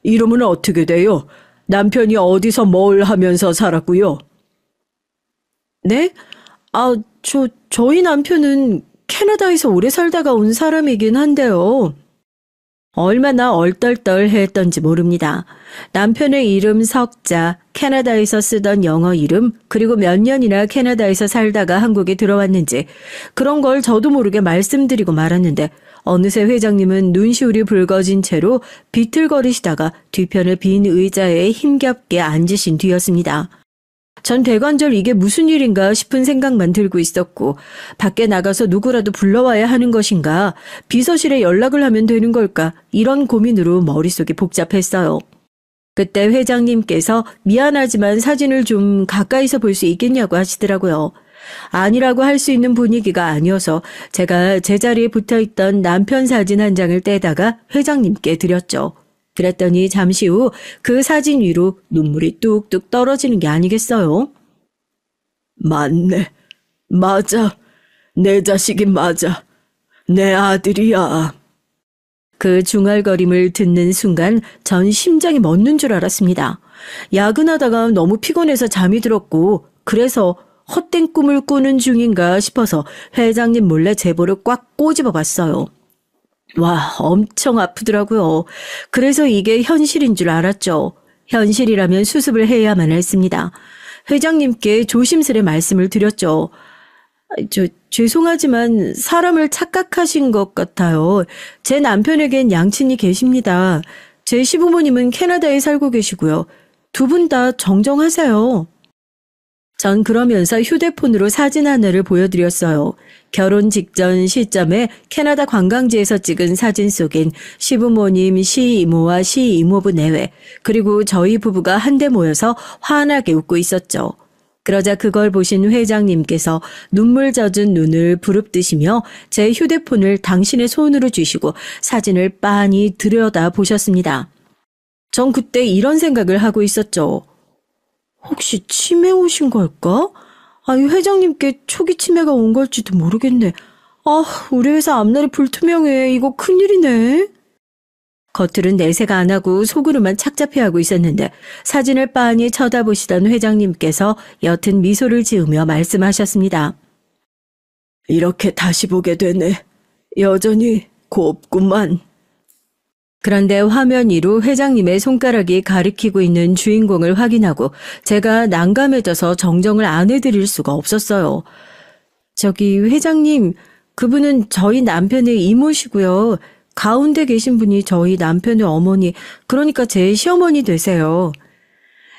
이름은 어떻게 돼요? 남편이 어디서 뭘 하면서 살았고요? 네? 저희 남편은 캐나다에서 오래 살다가 온 사람이긴 한데요. 얼마나 얼떨떨했던지 모릅니다. 남편의 이름 석자, 캐나다에서 쓰던 영어 이름, 그리고 몇 년이나 캐나다에서 살다가 한국에 들어왔는지 그런 걸 저도 모르게 말씀드리고 말았는데 어느새 회장님은 눈시울이 붉어진 채로 비틀거리시다가 뒤편의 빈 의자에 힘겹게 앉으신 뒤였습니다. 전 대관절 이게 무슨 일인가 싶은 생각만 들고 있었고 밖에 나가서 누구라도 불러와야 하는 것인가 비서실에 연락을 하면 되는 걸까 이런 고민으로 머릿속이 복잡했어요. 그때 회장님께서 미안하지만 사진을 좀 가까이서 볼 수 있겠냐고 하시더라고요. 아니라고 할 수 있는 분위기가 아니어서 제가 제자리에 붙어있던 남편 사진 한 장을 떼다가 회장님께 드렸죠. 그랬더니 잠시 후 그 사진 위로 눈물이 뚝뚝 떨어지는 게 아니겠어요? 맞네. 맞아. 내 자식이 맞아. 내 아들이야. 그 중얼거림을 듣는 순간 전 심장이 멎는 줄 알았습니다. 야근하다가 너무 피곤해서 잠이 들었고 그래서 헛된 꿈을 꾸는 중인가 싶어서 회장님 몰래 제보를 꽉 꼬집어 봤어요. 와, 엄청 아프더라고요. 그래서 이게 현실인 줄 알았죠. 현실이라면 수습을 해야만 했습니다. 회장님께 조심스레 말씀을 드렸죠. 죄송하지만 사람을 착각하신 것 같아요. 제 남편에겐 양친이 계십니다. 제 시부모님은 캐나다에 살고 계시고요. 두 분 다 정정하세요. 전 그러면서 휴대폰으로 사진 하나를 보여드렸어요. 결혼 직전 시점에 캐나다 관광지에서 찍은 사진 속엔 시부모님, 시이모와 시이모부 내외, 그리고 저희 부부가 한데 모여서 환하게 웃고 있었죠. 그러자 그걸 보신 회장님께서 눈물 젖은 눈을 부릅뜨시며 제 휴대폰을 당신의 손으로 주시고 사진을 빤히 들여다 보셨습니다. 전 그때 이런 생각을 하고 있었죠. 혹시 치매 오신 걸까? 이 회장님께 초기 치매가 온 걸지도 모르겠네. 우리 회사 앞날이 불투명해. 이거 큰일이네. 겉으로는 내색 안 하고 속으로만 착잡해하고 있었는데 사진을 빤히 쳐다보시던 회장님께서 옅은 미소를 지으며 말씀하셨습니다. 이렇게 다시 보게 되네. 여전히 곱구만. 그런데 화면 위로 회장님의 손가락이 가리키고 있는 주인공을 확인하고 제가 난감해져서 정정을 안 해드릴 수가 없었어요. 저기 회장님, 그분은 저희 남편의 이모시고요. 가운데 계신 분이 저희 남편의 어머니, 그러니까 제 시어머니 되세요.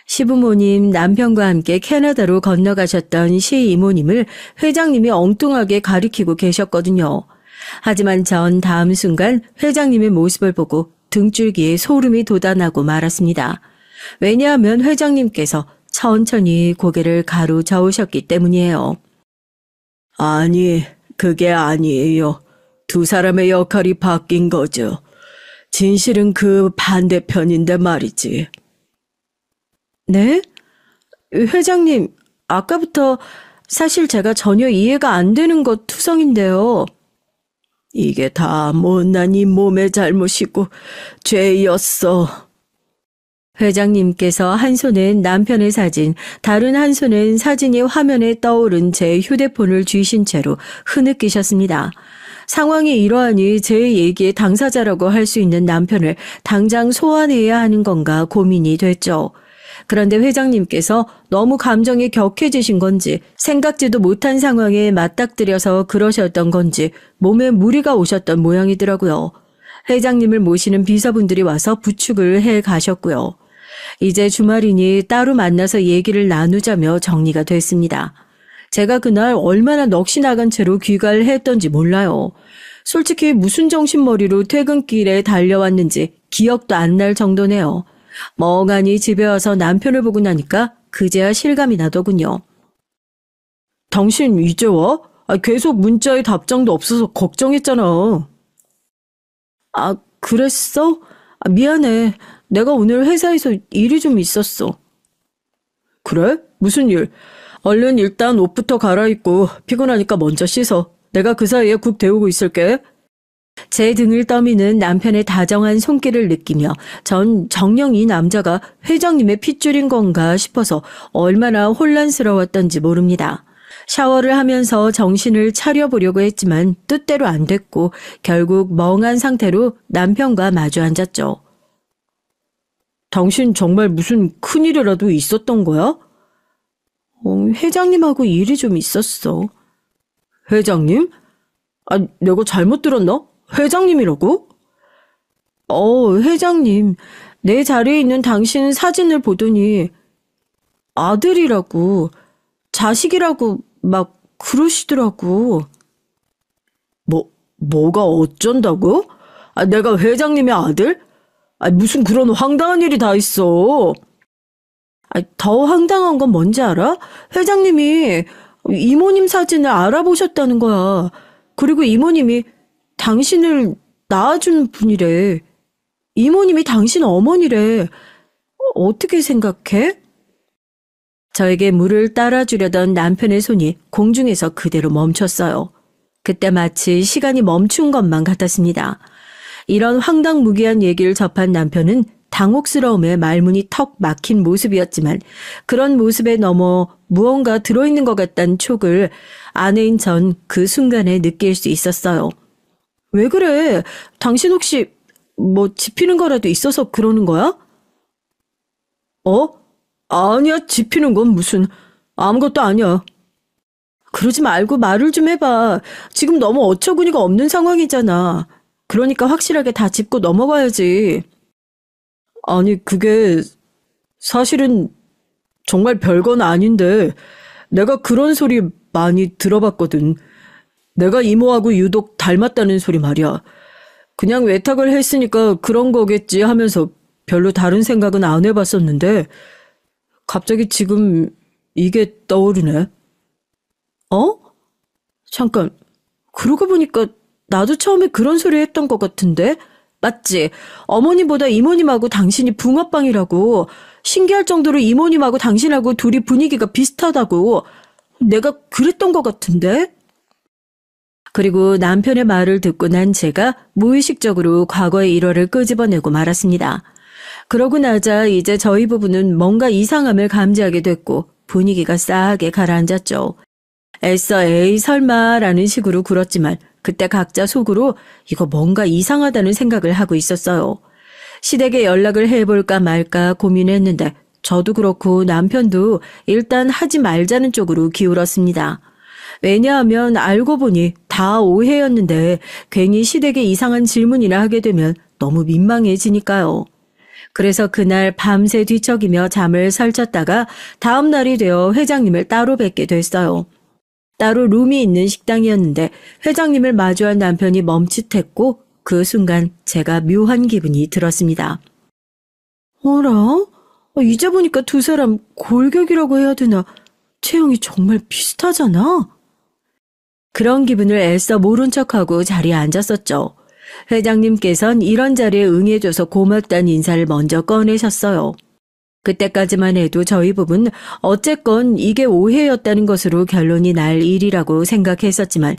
시부모님, 남편과 함께 캐나다로 건너가셨던 시이모님을 회장님이 엉뚱하게 가리키고 계셨거든요. 하지만 전 다음 순간 회장님의 모습을 보고 등줄기에 소름이 돋아나고 말았습니다. 왜냐하면 회장님께서 천천히 고개를 가로저으셨기 때문이에요. 아니, 그게 아니에요. 두 사람의 역할이 바뀐 거죠. 진실은 그 반대편인데 말이지. 네? 회장님, 아까부터 사실 제가 전혀 이해가 안 되는 것 투성인데요. 이게 다 못난 이 몸의 잘못이고 죄였어. 회장님께서 한 손엔 남편의 사진, 다른 한 손엔 사진이 화면에 떠오른 제 휴대폰을 쥐신 채로 흐느끼셨습니다. 상황이 이러하니 제 얘기의 당사자라고 할 수 있는 남편을 당장 소환해야 하는 건가 고민이 됐죠. 그런데 회장님께서 너무 감정이 격해지신 건지 생각지도 못한 상황에 맞닥뜨려서 그러셨던 건지 몸에 무리가 오셨던 모양이더라고요. 회장님을 모시는 비서분들이 와서 부축을 해 가셨고요. 이제 주말이니 따로 만나서 얘기를 나누자며 정리가 됐습니다. 제가 그날 얼마나 넋이 나간 채로 귀가를 했던지 몰라요. 솔직히 무슨 정신머리로 퇴근길에 달려왔는지 기억도 안 날 정도네요. 멍하니 집에 와서 남편을 보고 나니까 그제야 실감이 나더군요. 당신 이제 와? 계속 문자에 답장도 없어서 걱정했잖아. 아, 그랬어? 미안해. 내가 오늘 회사에서 일이 좀 있었어. 그래? 무슨 일? 얼른 일단 옷부터 갈아입고 피곤하니까 먼저 씻어. 내가 그 사이에 국 데우고 있을게. 제 등을 떠미는 남편의 다정한 손길을 느끼며 전 정녕 이 남자가 회장님의 핏줄인 건가 싶어서 얼마나 혼란스러웠던지 모릅니다. 샤워를 하면서 정신을 차려보려고 했지만 뜻대로 안 됐고 결국 멍한 상태로 남편과 마주 앉았죠. 당신 정말 무슨 큰일이라도 있었던 거야? 회장님하고 일이 좀 있었어. 회장님? 내가 잘못 들었나? 회장님이라고? 회장님. 내 자리에 있는 당신 사진을 보더니 아들이라고, 자식이라고 막 그러시더라고. 뭐가 어쩐다고? 내가 회장님의 아들? 무슨 그런 황당한 일이 다 있어. 더 황당한 건 뭔지 알아? 회장님이 이모님 사진을 알아보셨다는 거야. 그리고 이모님이 당신을 낳아준 분이래. 이모님이 당신 어머니래. 어떻게 생각해? 저에게 물을 따라주려던 남편의 손이 공중에서 그대로 멈췄어요. 그때 마치 시간이 멈춘 것만 같았습니다. 이런 황당무계한 얘기를 접한 남편은 당혹스러움에 말문이 턱 막힌 모습이었지만 그런 모습에 넘어 무언가 들어있는 것 같다는 촉을 아내인 전 그 순간에 느낄 수 있었어요. 왜 그래? 당신 혹시 집히는 거라도 있어서 그러는 거야? 아니야, 집히는 건 무슨 아무것도 아니야. 그러지 말고 말을 좀 해봐. 지금 너무 어처구니가 없는 상황이잖아. 그러니까 확실하게 다 짚고 넘어가야지. 아니, 그게 사실은 정말 별건 아닌데 내가 그런 소리 많이 들어봤거든. 내가 이모하고 유독 닮았다는 소리 말이야. 그냥 외탁을 했으니까 그런 거겠지 하면서 별로 다른 생각은 안 해봤었는데 갑자기 지금 이게 떠오르네. 잠깐, 그러고 보니까 나도 처음에 그런 소리 했던 것 같은데? 맞지? 어머님보다 이모님하고 당신이 붕어빵이라고. 신기할 정도로 이모님하고 당신하고 둘이 분위기가 비슷하다고. 내가 그랬던 것 같은데? 그리고 남편의 말을 듣고 난 제가 무의식적으로 과거의 일화를 끄집어내고 말았습니다. 그러고 나자 이제 저희 부부는 뭔가 이상함을 감지하게 됐고 분위기가 싸하게 가라앉았죠. 애써 에이 설마라는 식으로 굴었지만 그때 각자 속으로 이거 뭔가 이상하다는 생각을 하고 있었어요. 시댁에 연락을 해볼까 말까 고민했는데 저도 그렇고 남편도 일단 하지 말자는 쪽으로 기울었습니다. 왜냐하면 알고 보니 다 오해였는데 괜히 시댁에 이상한 질문이나 하게 되면 너무 민망해지니까요. 그래서 그날 밤새 뒤척이며 잠을 설쳤다가 다음 날이 되어 회장님을 따로 뵙게 됐어요. 따로 룸이 있는 식당이었는데 회장님을 마주한 남편이 멈칫했고 그 순간 제가 묘한 기분이 들었습니다. 어라? 이제 보니까 두 사람 골격이라고 해야 되나? 체형이 정말 비슷하잖아? 그런 기분을 애써 모른 척하고 자리에 앉았었죠. 회장님께선 이런 자리에 응해줘서 고맙다는 인사를 먼저 꺼내셨어요. 그때까지만 해도 저희 부부는 어쨌건 이게 오해였다는 것으로 결론이 날 일이라고 생각했었지만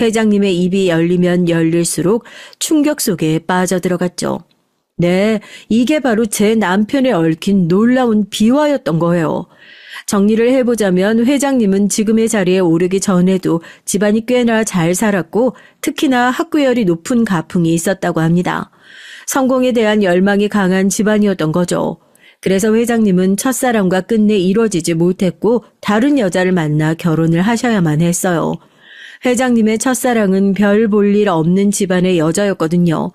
회장님의 입이 열리면 열릴수록 충격 속에 빠져들어갔죠. 네, 이게 바로 제 남편에 얽힌 놀라운 비화였던 거예요. 정리를 해보자면 회장님은 지금의 자리에 오르기 전에도 집안이 꽤나 잘 살았고 특히나 학구열이 높은 가풍이 있었다고 합니다. 성공에 대한 열망이 강한 집안이었던 거죠. 그래서 회장님은 첫사랑과 끝내 이루어지지 못했고 다른 여자를 만나 결혼을 하셔야만 했어요. 회장님의 첫사랑은 별 볼 일 없는 집안의 여자였거든요.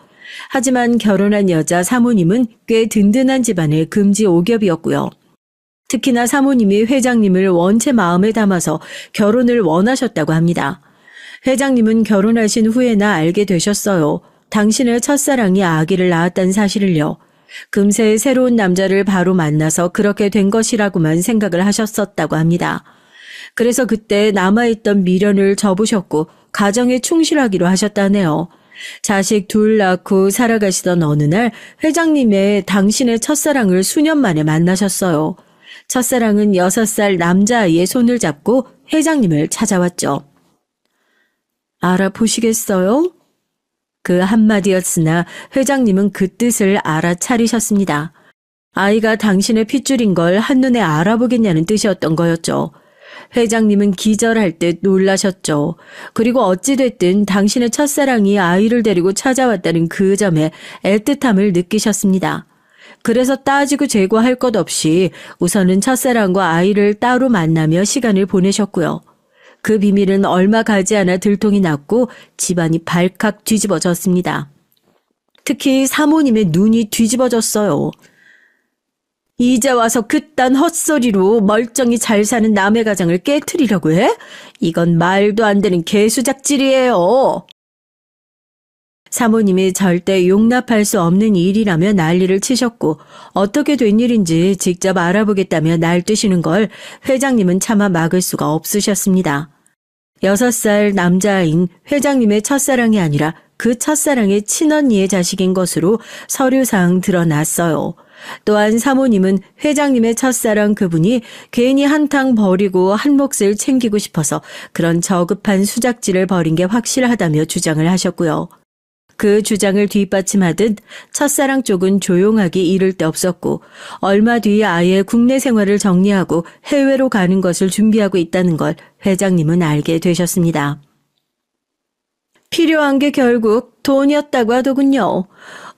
하지만 결혼한 여자 사모님은 꽤 든든한 집안의 금지 오겹이었고요. 특히나 사모님이 회장님을 원체 마음에 담아서 결혼을 원하셨다고 합니다. 회장님은 결혼하신 후에나 알게 되셨어요. 당신의 첫사랑이 아기를 낳았다는 사실을요. 금세 새로운 남자를 바로 만나서 그렇게 된 것이라고만 생각을 하셨었다고 합니다. 그래서 그때 남아있던 미련을 접으셨고 가정에 충실하기로 하셨다네요. 자식 둘 낳고 살아가시던 어느 날 회장님의 당신의 첫사랑을 수년 만에 만나셨어요. 첫사랑은 6살 남자아이의 손을 잡고 회장님을 찾아왔죠. 알아보시겠어요? 그 한마디였으나 회장님은 그 뜻을 알아차리셨습니다. 아이가 당신의 핏줄인 걸 한눈에 알아보겠냐는 뜻이었던 거였죠. 회장님은 기절할 듯 놀라셨죠. 그리고 어찌됐든 당신의 첫사랑이 아이를 데리고 찾아왔다는 그 점에 애틋함을 느끼셨습니다. 그래서 따지고 재고할 것 없이 우선은 첫사랑과 아이를 따로 만나며 시간을 보내셨고요. 그 비밀은 얼마 가지 않아 들통이 났고 집안이 발칵 뒤집어졌습니다. 특히 사모님의 눈이 뒤집어졌어요. 이제 와서 그딴 헛소리로 멀쩡히 잘 사는 남의 가정을 깨트리려고 해? 이건 말도 안 되는 개수작질이에요. 사모님이 절대 용납할 수 없는 일이라며 난리를 치셨고 어떻게 된 일인지 직접 알아보겠다며 날뛰시는 걸 회장님은 차마 막을 수가 없으셨습니다. 6살 남자아인 회장님의 첫사랑이 아니라 그 첫사랑의 친언니의 자식인 것으로 서류상 드러났어요. 또한 사모님은 회장님의 첫사랑 그분이 괜히 한탕 버리고 한 몫을 챙기고 싶어서 그런 저급한 수작질을 벌인 게 확실하다며 주장을 하셨고요. 그 주장을 뒷받침하듯 첫사랑 쪽은 조용하기 이를 데 없었고 얼마 뒤 아예 국내 생활을 정리하고 해외로 가는 것을 준비하고 있다는 걸 회장님은 알게 되셨습니다. 필요한 게 결국 돈이었다고 하더군요.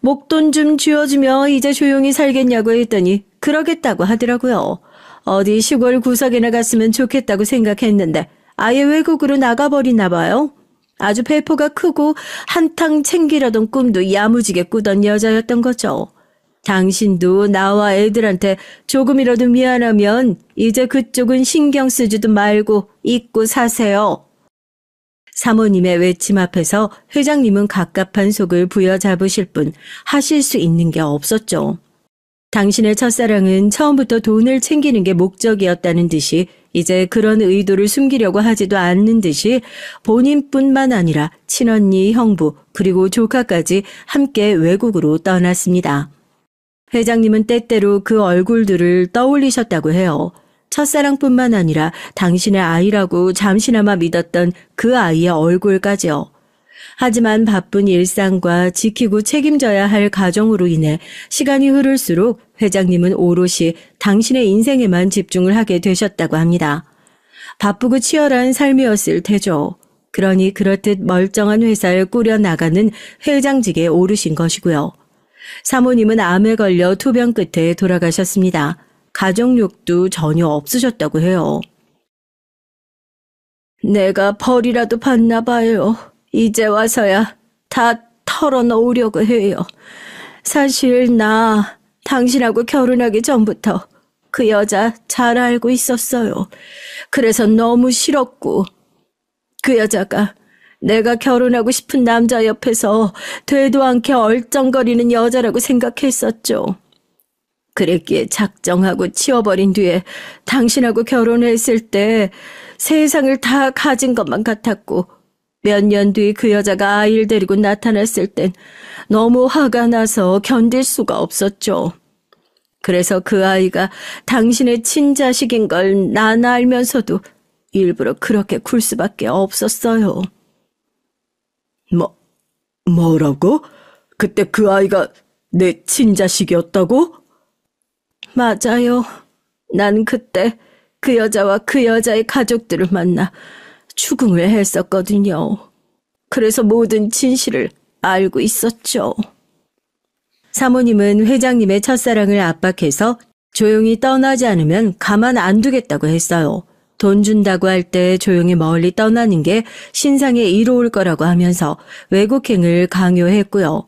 목돈 좀 쥐어주며 이제 조용히 살겠냐고 했더니 그러겠다고 하더라고요. 어디 시골 구석에나 갔으면 좋겠다고 생각했는데 아예 외국으로 나가버리나 봐요. 아주 배포가 크고 한탕 챙기려던 꿈도 야무지게 꾸던 여자였던 거죠. 당신도 나와 애들한테 조금이라도 미안하면 이제 그쪽은 신경 쓰지도 말고 잊고 사세요. 사모님의 외침 앞에서 회장님은 갑갑한 속을 부여잡으실 뿐 하실 수 있는 게 없었죠. 당신의 첫사랑은 처음부터 돈을 챙기는 게 목적이었다는 듯이 이제 그런 의도를 숨기려고 하지도 않는 듯이 본인뿐만 아니라 친언니, 형부, 그리고 조카까지 함께 외국으로 떠났습니다. 회장님은 때때로 그 얼굴들을 떠올리셨다고 해요. 첫사랑뿐만 아니라 당신의 아이라고 잠시나마 믿었던 그 아이의 얼굴까지요. 하지만 바쁜 일상과 지키고 책임져야 할 가정으로 인해 시간이 흐를수록 회장님은 오롯이 당신의 인생에만 집중을 하게 되셨다고 합니다. 바쁘고 치열한 삶이었을 테죠. 그러니 그렇듯 멀쩡한 회사를 꾸려나가는 회장직에 오르신 것이고요. 사모님은 암에 걸려 투병 끝에 돌아가셨습니다. 가족욕도 전혀 없으셨다고 해요. 내가 벌이라도 받나 봐요. 이제 와서야 다 털어놓으려고 해요. 사실 나 당신하고 결혼하기 전부터 그 여자 잘 알고 있었어요. 그래서 너무 싫었고 그 여자가 내가 결혼하고 싶은 남자 옆에서 되도 않게 얼쩡거리는 여자라고 생각했었죠. 그랬기에 작정하고 치워버린 뒤에 당신하고 결혼했을 때 세상을 다 가진 것만 같았고 몇 년 뒤 그 여자가 아이를 데리고 나타났을 땐 너무 화가 나서 견딜 수가 없었죠. 그래서 그 아이가 당신의 친자식인 걸 난 알면서도 일부러 그렇게 굴 수밖에 없었어요. 뭐라고? 그때 그 아이가 내 친자식이었다고? 맞아요. 난 그때 그 여자와 그 여자의 가족들을 만나 추궁을 했었거든요. 그래서 모든 진실을 알고 있었죠. 사모님은 회장님의 첫사랑을 압박해서 조용히 떠나지 않으면 가만 안 두겠다고 했어요. 돈 준다고 할 때 조용히 멀리 떠나는 게 신상에 이로울 거라고 하면서 외국행을 강요했고요.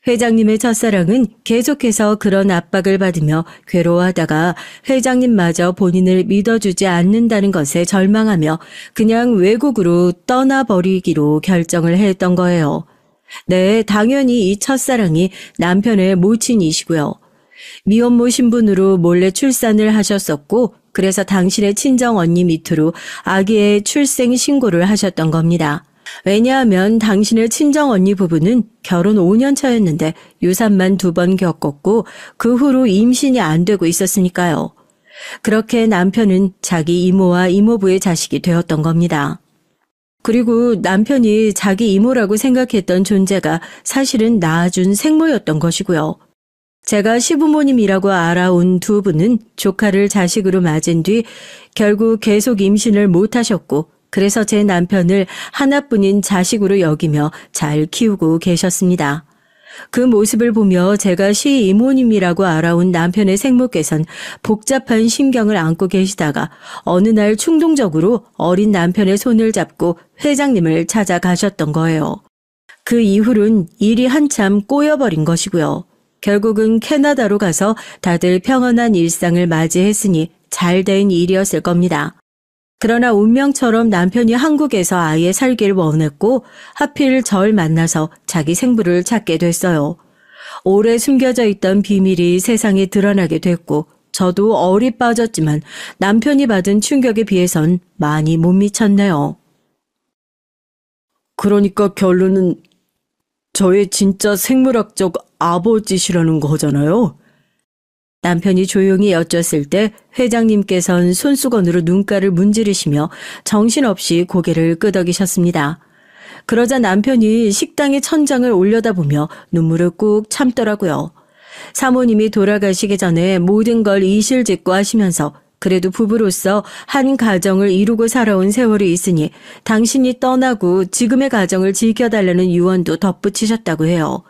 회장님의 첫사랑은 계속해서 그런 압박을 받으며 괴로워하다가 회장님마저 본인을 믿어주지 않는다는 것에 절망하며 그냥 외국으로 떠나버리기로 결정을 했던 거예요. 네, 당연히 이 첫사랑이 남편의 모친이시고요. 미혼모 신분으로 몰래 출산을 하셨었고 그래서 당신의 친정 언니 밑으로 아기의 출생 신고를 하셨던 겁니다. 왜냐하면 당신의 친정 언니 부부는 결혼 5년 차였는데 유산만 2번 겪었고 그 후로 임신이 안 되고 있었으니까요. 그렇게 남편은 자기 이모와 이모부의 자식이 되었던 겁니다. 그리고 남편이 자기 이모라고 생각했던 존재가 사실은 낳아준 생모였던 것이고요. 제가 시부모님이라고 알아온 두 분은 조카를 자식으로 맞은 뒤 결국 계속 임신을 못하셨고 그래서 제 남편을 하나뿐인 자식으로 여기며 잘 키우고 계셨습니다. 그 모습을 보며 제가 시이모님이라고 알아온 남편의 생모께선 복잡한 심경을 안고 계시다가 어느 날 충동적으로 어린 남편의 손을 잡고 회장님을 찾아가셨던 거예요. 그 이후로는 일이 한참 꼬여버린 것이고요. 결국은 캐나다로 가서 다들 평온한 일상을 맞이했으니 잘된 일이었을 겁니다. 그러나 운명처럼 남편이 한국에서 아예 살길 원했고 하필 절 만나서 자기 생부를 찾게 됐어요. 오래 숨겨져 있던 비밀이 세상에 드러나게 됐고 저도 얼이 빠졌지만 남편이 받은 충격에 비해선 많이 못 미쳤네요. 그러니까 결론은 저의 진짜 생물학적 아버지시라는 거잖아요. 남편이 조용히 여쭸을 때 회장님께선 손수건으로 눈가를 문지르시며 정신없이 고개를 끄덕이셨습니다. 그러자 남편이 식당의 천장을 올려다보며 눈물을 꾹 참더라고요. 사모님이 돌아가시기 전에 모든 걸 이실직고 하시면서 그래도 부부로서 한 가정을 이루고 살아온 세월이 있으니 당신이 떠나고 지금의 가정을 지켜달라는 유언도 덧붙이셨다고 해요.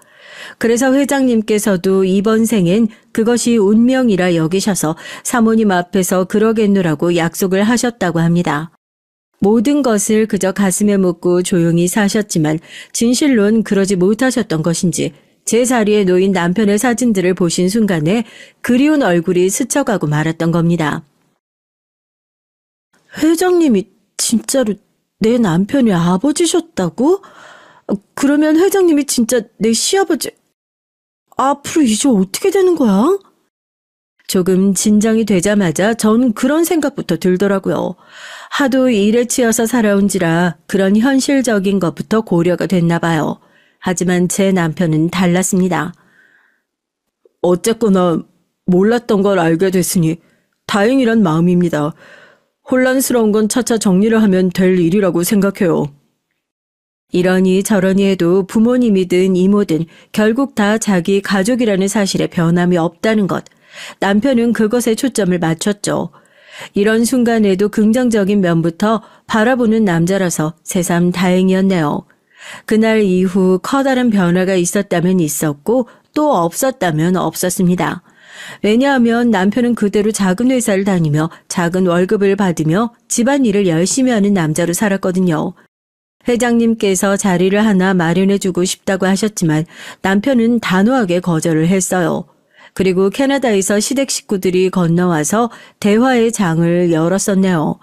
그래서 회장님께서도 이번 생엔 그것이 운명이라 여기셔서 사모님 앞에서 그러겠노라고 약속을 하셨다고 합니다. 모든 것을 그저 가슴에 묻고 조용히 사셨지만 진실론 그러지 못하셨던 것인지 제 자리에 놓인 남편의 사진들을 보신 순간에 그리운 얼굴이 스쳐가고 말았던 겁니다. 회장님이 진짜로 내 남편의 아버지셨다고? 그러면 회장님이 진짜 내 시아버지... 앞으로 이제 어떻게 되는 거야? 조금 진정이 되자마자 전 그런 생각부터 들더라고요. 하도 일에 치여서 살아온지라 그런 현실적인 것부터 고려가 됐나 봐요. 하지만 제 남편은 달랐습니다. 어쨌거나 몰랐던 걸 알게 됐으니 다행이란 마음입니다. 혼란스러운 건 차차 정리를 하면 될 일이라고 생각해요. 이러니 저러니 해도 부모님이든 이모든 결국 다 자기 가족이라는 사실에 변함이 없다는 것. 남편은 그것에 초점을 맞췄죠. 이런 순간에도 긍정적인 면부터 바라보는 남자라서 새삼 다행이었네요. 그날 이후 커다란 변화가 있었다면 있었고 또 없었다면 없었습니다. 왜냐하면 남편은 그대로 작은 회사를 다니며 작은 월급을 받으며 집안일을 열심히 하는 남자로 살았거든요. 회장님께서 자리를 하나 마련해주고 싶다고 하셨지만 남편은 단호하게 거절을 했어요. 그리고 캐나다에서 시댁 식구들이 건너와서 대화의 장을 열었었네요.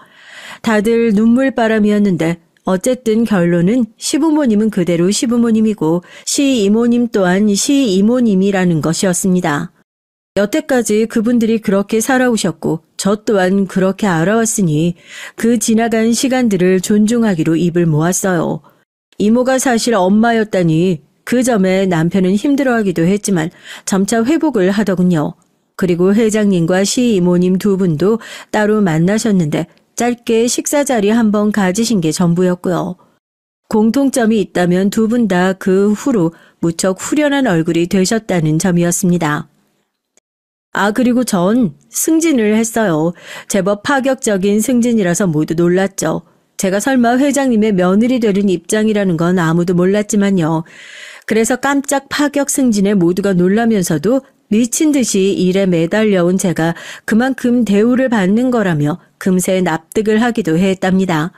다들 눈물바람이었는데 어쨌든 결론은 시부모님은 그대로 시부모님이고 시이모님 또한 시이모님이라는 것이었습니다. 여태까지 그분들이 그렇게 살아오셨고 저 또한 그렇게 알아왔으니 그 지나간 시간들을 존중하기로 입을 모았어요. 이모가 사실 엄마였다니 그 점에 남편은 힘들어하기도 했지만 점차 회복을 하더군요. 그리고 회장님과 시이모님 두 분도 따로 만나셨는데 짧게 식사 자리 한번 가지신 게 전부였고요. 공통점이 있다면 두 분 다 그 후로 무척 후련한 얼굴이 되셨다는 점이었습니다. 그리고 전 승진을 했어요. 제법 파격적인 승진이라서 모두 놀랐죠. 제가 설마 회장님의 며느리 되는 입장이라는 건 아무도 몰랐지만요. 그래서 깜짝 파격 승진에 모두가 놀라면서도 미친 듯이 일에 매달려온 제가 그만큼 대우를 받는 거라며 금세 납득을 하기도 했답니다.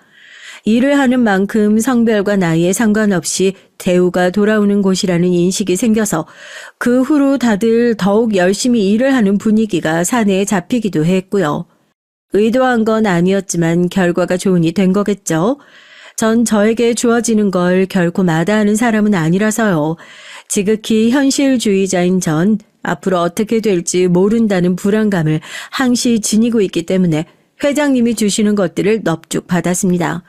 일을 하는 만큼 성별과 나이에 상관없이 대우가 돌아오는 곳이라는 인식이 생겨서 그 후로 다들 더욱 열심히 일을 하는 분위기가 사내에 잡히기도 했고요. 의도한 건 아니었지만 결과가 좋으니 된 거겠죠. 전 저에게 주어지는 걸 결코 마다하는 사람은 아니라서요. 지극히 현실주의자인 전 앞으로 어떻게 될지 모른다는 불안감을 항시 지니고 있기 때문에 회장님이 주시는 것들을 넙죽 받았습니다.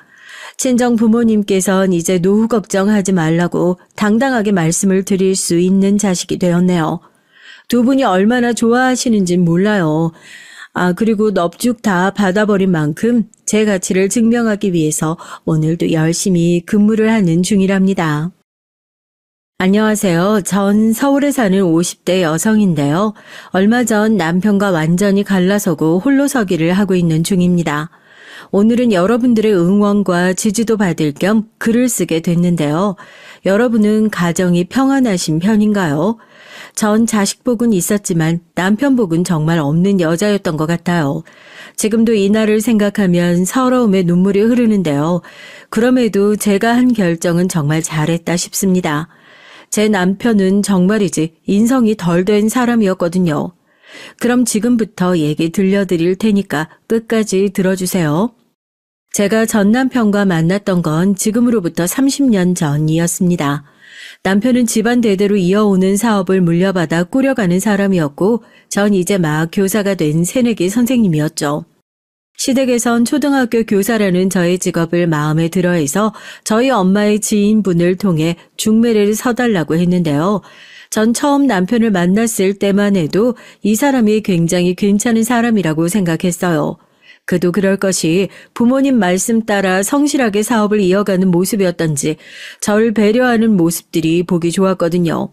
친정 부모님께선 이제 노후 걱정하지 말라고 당당하게 말씀을 드릴 수 있는 자식이 되었네요. 두 분이 얼마나 좋아하시는진 몰라요. 그리고 넙죽 다 받아버린 만큼 제 가치를 증명하기 위해서 오늘도 열심히 근무를 하는 중이랍니다. 안녕하세요. 전 서울에 사는 50대 여성인데요. 얼마 전 남편과 완전히 갈라서고 홀로서기를 하고 있는 중입니다. 오늘은 여러분들의 응원과 지지도 받을 겸 글을 쓰게 됐는데요. 여러분은 가정이 평안하신 편인가요? 전 자식복은 있었지만 남편복은 정말 없는 여자였던 것 같아요. 지금도 이날을 생각하면 서러움에 눈물이 흐르는데요. 그럼에도 제가 한 결정은 정말 잘했다 싶습니다. 제 남편은 정말이지 인성이 덜 된 사람이었거든요. 그럼 지금부터 얘기 들려드릴 테니까 끝까지 들어주세요. 제가 전 남편과 만났던 건 지금으로부터 30년 전이었습니다. 남편은 집안 대대로 이어오는 사업을 물려받아 꾸려가는 사람이었고 전 이제 막 교사가 된 새내기 선생님이었죠. 시댁에선 초등학교 교사라는 저의 직업을 마음에 들어해서 저희 엄마의 지인분을 통해 중매를 서달라고 했는데요. 전 처음 남편을 만났을 때만 해도 이 사람이 굉장히 괜찮은 사람이라고 생각했어요. 그도 그럴 것이 부모님 말씀 따라 성실하게 사업을 이어가는 모습이었던지 저를 배려하는 모습들이 보기 좋았거든요.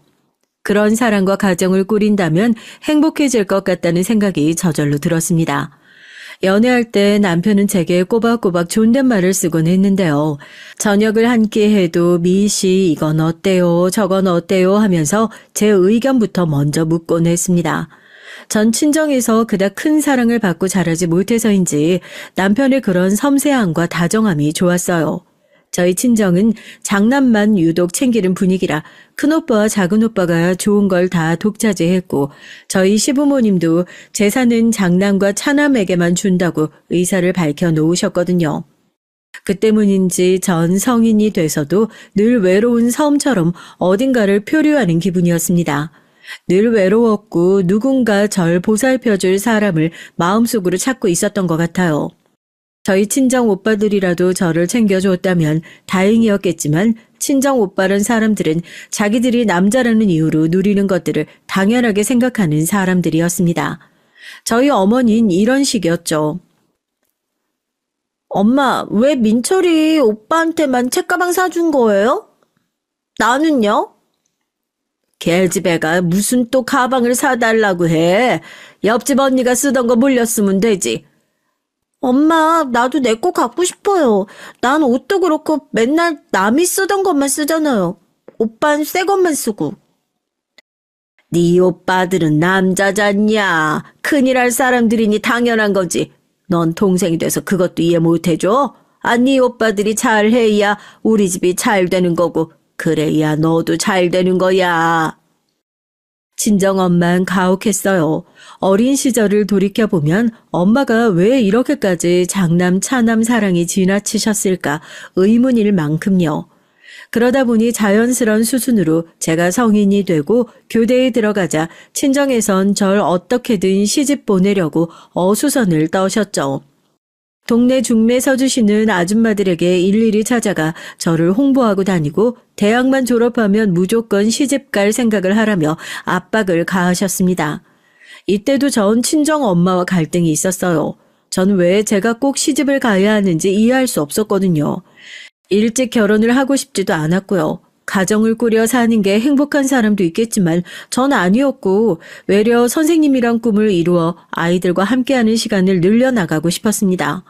그런 사람과 가정을 꾸린다면 행복해질 것 같다는 생각이 저절로 들었습니다. 연애할 때 남편은 제게 꼬박꼬박 존댓말을 쓰곤 했는데요. 저녁을 한 끼 해도 미희 씨 이건 어때요? 저건 어때요? 하면서 제 의견부터 먼저 묻곤 했습니다. 전 친정에서 그닥 큰 사랑을 받고 자라지 못해서인지 남편의 그런 섬세함과 다정함이 좋았어요. 저희 친정은 장남만 유독 챙기는 분위기라 큰오빠와 작은오빠가 좋은 걸 다 독차지했고 저희 시부모님도 재산은 장남과 차남에게만 준다고 의사를 밝혀놓으셨거든요. 그 때문인지 전 성인이 돼서도 늘 외로운 섬처럼 어딘가를 표류하는 기분이었습니다. 늘 외로웠고 누군가 절 보살펴줄 사람을 마음속으로 찾고 있었던 것 같아요. 저희 친정 오빠들이라도 저를 챙겨줬다면 다행이었겠지만 친정 오빠란 사람들은 자기들이 남자라는 이유로 누리는 것들을 당연하게 생각하는 사람들이었습니다. 저희 어머니는 이런 식이었죠. 엄마, 왜 민철이 오빠한테만 책가방 사준 거예요? 나는요? 걔집애가 무슨 또 가방을 사달라고 해. 옆집 언니가 쓰던 거 물렸으면 되지. 엄마, 나도 내 거 갖고 싶어요. 난 옷도 그렇고 맨날 남이 쓰던 것만 쓰잖아요. 오빠는 새 것만 쓰고. 네 오빠들은 남자잖냐. 큰일 할 사람들이니 당연한 거지. 넌 동생이 돼서 그것도 이해 못 해줘? 네 오빠들이 잘해야 우리 집이 잘 되는 거고 그래야 너도 잘 되는 거야. 친정엄만 가혹했어요. 어린 시절을 돌이켜보면 엄마가 왜 이렇게까지 장남 차남 사랑이 지나치셨을까 의문일 만큼요. 그러다 보니 자연스러운 수순으로 제가 성인이 되고 교대에 들어가자 친정에선 절 어떻게든 시집 보내려고 어수선을 떠셨죠. 동네 중매 서주시는 아줌마들에게 일일이 찾아가 저를 홍보하고 다니고 대학만 졸업하면 무조건 시집갈 생각을 하라며 압박을 가하셨습니다. 이때도 전 친정 엄마와 갈등이 있었어요. 전 왜 제가 꼭 시집을 가야 하는지 이해할 수 없었거든요. 일찍 결혼을 하고 싶지도 않았고요. 가정을 꾸려 사는 게 행복한 사람도 있겠지만 전 아니었고 외려 선생님이란 꿈을 이루어 아이들과 함께하는 시간을 늘려나가고 싶었습니다.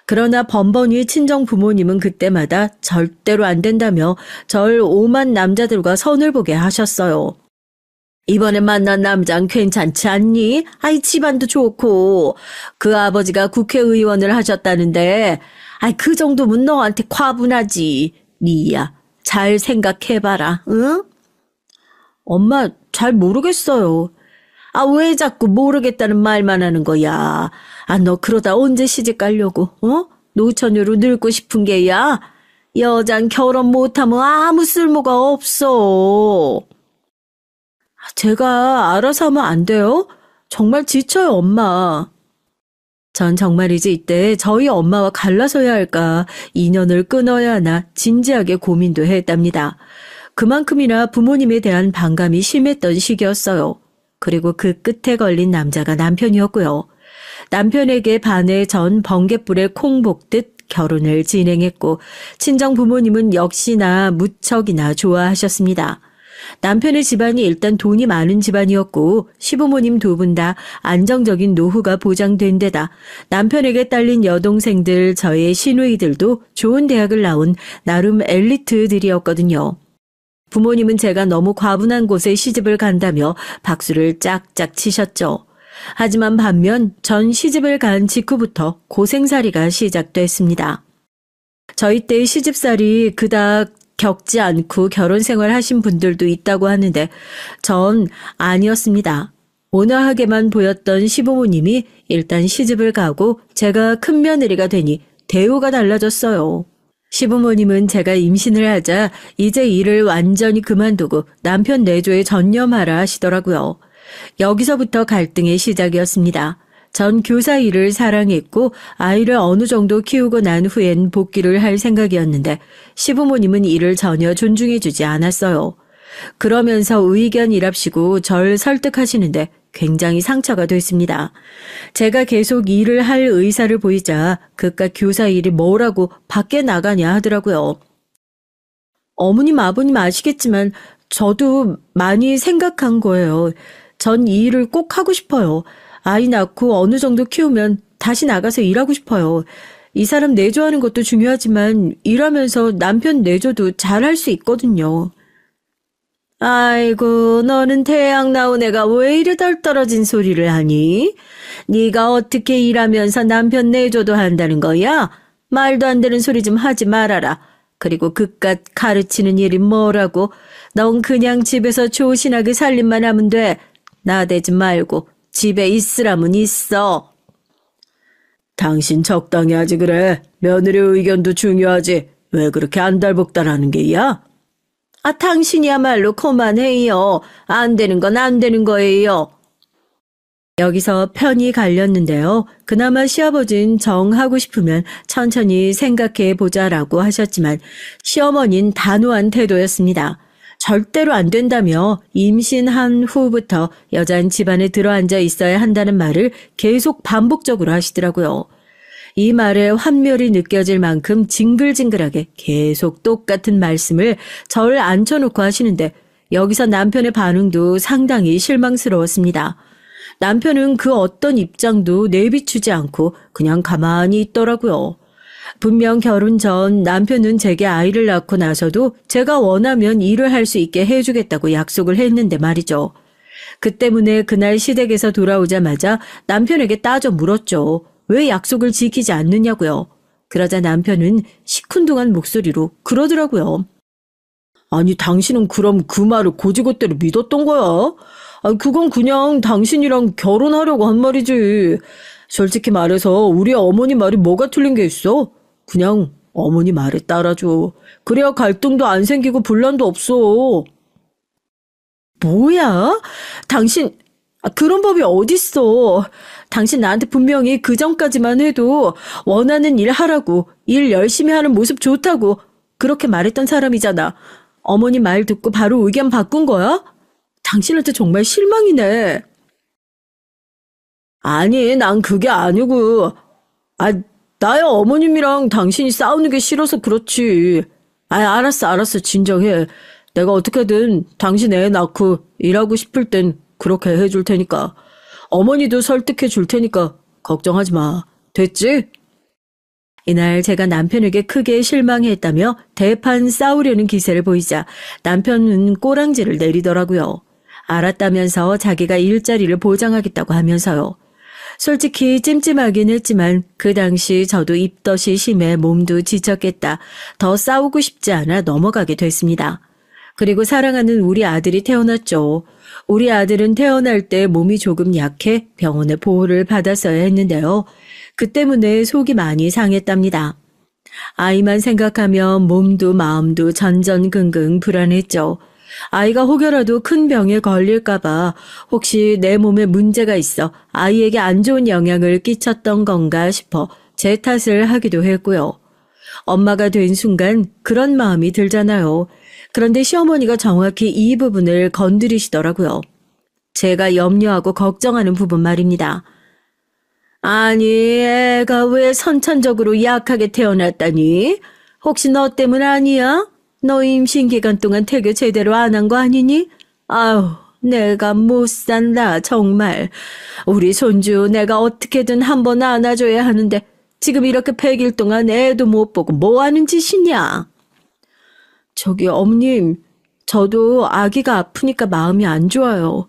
그러나 번번이 친정 부모님은 그때마다 절대로 안 된다며 절 오만 남자들과 선을 보게 하셨어요. 이번에 만난 남자는 괜찮지 않니? 집안도 좋고 그 아버지가 국회의원을 하셨다는데 아이, 그 정도면 너한테 과분하지. 리야, 잘 생각해봐라, 응? 엄마, 잘 모르겠어요. 아, 왜 자꾸 모르겠다는 말만 하는 거야? 아, 너 그러다 언제 시집 가려고, 어? 노처녀로 늙고 싶은 게야? 여잔 결혼 못하면 아무 쓸모가 없어. 제가 알아서 하면 안 돼요? 정말 지쳐요, 엄마. 전 정말이지 이때 저희 엄마와 갈라서야 할까, 인연을 끊어야 하나 진지하게 고민도 했답니다. 그만큼이나 부모님에 대한 반감이 심했던 시기였어요. 그리고 그 끝에 걸린 남자가 남편이었고요. 남편에게 반해 전 번갯불에 콩 볶듯 결혼을 진행했고, 친정 부모님은 역시나 무척이나 좋아하셨습니다. 남편의 집안이 일단 돈이 많은 집안이었고, 시부모님 두 분 다 안정적인 노후가 보장된 데다 남편에게 딸린 여동생들, 저의 시누이들도 좋은 대학을 나온 나름 엘리트들이었거든요. 부모님은 제가 너무 과분한 곳에 시집을 간다며 박수를 짝짝 치셨죠. 하지만 반면 전 시집을 간 직후부터 고생살이가 시작됐습니다. 저희 때의 시집살이 그닥 겪지 않고 결혼 생활 하신 분들도 있다고 하는데 전 아니었습니다. 온화하게만 보였던 시부모님이 일단 시집을 가고 제가 큰 며느리가 되니 대우가 달라졌어요. 시부모님은 제가 임신을 하자 이제 일을 완전히 그만두고 남편 내조에 전념하라 하시더라고요. 여기서부터 갈등의 시작이었습니다. 전 교사 일을 사랑했고 아이를 어느 정도 키우고 난 후엔 복귀를 할 생각이었는데 시부모님은 이를 전혀 존중해주지 않았어요. 그러면서 의견이랍시고 절 설득하시는데 굉장히 상처가 됐습니다. 제가 계속 일을 할 의사를 보이자 그깟 교사 일이 뭐라고 밖에 나가냐 하더라고요. 어머님 아버님 아시겠지만 저도 많이 생각한 거예요. 전 이 일을 꼭 하고 싶어요. 아이 낳고 어느 정도 키우면 다시 나가서 일하고 싶어요. 이 사람 내조하는 것도 중요하지만 일하면서 남편 내조도 잘할 수 있거든요. 아이고, 너는 대학 나온 애가 왜 이리 덜 떨어진 소리를 하니? 네가 어떻게 일하면서 남편 내조도 한다는 거야? 말도 안 되는 소리 좀 하지 말아라. 그리고 그깟 가르치는 일이 뭐라고? 넌 그냥 집에서 조신하게 살림만 하면 돼. 나대지 말고 집에 있으라면 있어. 당신 적당히 하지 그래. 며느리 의견도 중요하지. 왜 그렇게 안달복달하는 게야? 아, 당신이야말로 그만해요. 안 되는 건 안 되는 거예요. 여기서 편이 갈렸는데요. 그나마 시아버지는 정하고 싶으면 천천히 생각해 보자라고 하셨지만 시어머니는 단호한 태도였습니다. 절대로 안 된다며 임신한 후부터 여잔 집안에 들어앉아 있어야 한다는 말을 계속 반복적으로 하시더라고요. 이 말에 환멸이 느껴질 만큼 징글징글하게 계속 똑같은 말씀을 절 앉혀놓고 하시는데 여기서 남편의 반응도 상당히 실망스러웠습니다. 남편은 그 어떤 입장도 내비추지 않고 그냥 가만히 있더라고요. 분명 결혼 전 남편은 제게 아이를 낳고 나서도 제가 원하면 일을 할 수 있게 해주겠다고 약속을 했는데 말이죠. 그 때문에 그날 시댁에서 돌아오자마자 남편에게 따져 물었죠. 왜 약속을 지키지 않느냐고요. 그러자 남편은 시큰둥한 목소리로 그러더라고요. 아니, 당신은 그럼 그 말을 고지고대로 믿었던 거야? 아니, 그건 그냥 당신이랑 결혼하려고 한 말이지. 솔직히 말해서 우리 어머니 말이 뭐가 틀린 게 있어? 그냥 어머니 말에 따라줘. 그래야 갈등도 안 생기고 분란도 없어. 뭐야? 당신, 그런 법이 어딨어. 당신 나한테 분명히 그 전까지만 해도 원하는 일 하라고, 일 열심히 하는 모습 좋다고 그렇게 말했던 사람이잖아. 어머니 말 듣고 바로 의견 바꾼 거야? 당신한테 정말 실망이네. 아니, 난 그게 아니고. 나야 어머님이랑 당신이 싸우는 게 싫어서 그렇지. 알았어. 진정해. 내가 어떻게든 당신 애 낳고 일하고 싶을 땐 그렇게 해줄 테니까. 어머니도 설득해 줄 테니까 걱정하지 마. 됐지? 이날 제가 남편에게 크게 실망했다며 대판 싸우려는 기세를 보이자 남편은 꼬랑지를 내리더라고요. 알았다면서 자기가 일자리를 보장하겠다고 하면서요. 솔직히 찜찜하긴 했지만 그 당시 저도 입덧이 심해 몸도 지쳤겠다. 더 싸우고 싶지 않아 넘어가게 됐습니다. 그리고 사랑하는 우리 아들이 태어났죠. 우리 아들은 태어날 때 몸이 조금 약해 병원에 보호를 받았어야 했는데요. 그 때문에 속이 많이 상했답니다. 아이만 생각하면 몸도 마음도 전전긍긍 불안했죠. 아이가 혹여라도 큰 병에 걸릴까봐 혹시 내 몸에 문제가 있어 아이에게 안 좋은 영향을 끼쳤던 건가 싶어 제 탓을 하기도 했고요. 엄마가 된 순간 그런 마음이 들잖아요. 그런데 시어머니가 정확히 이 부분을 건드리시더라고요. 제가 염려하고 걱정하는 부분 말입니다. 아니, 애가 왜 선천적으로 약하게 태어났다니? 혹시 너 때문 아니야? 너 임신 기간 동안 태교 제대로 안 한 거 아니니? 아우, 내가 못 산다, 정말. 우리 손주 내가 어떻게든 한번 안아줘야 하는데 지금 이렇게 100일 동안 애도 못 보고 뭐 하는 짓이냐? 저기 어머님, 저도 아기가 아프니까 마음이 안 좋아요.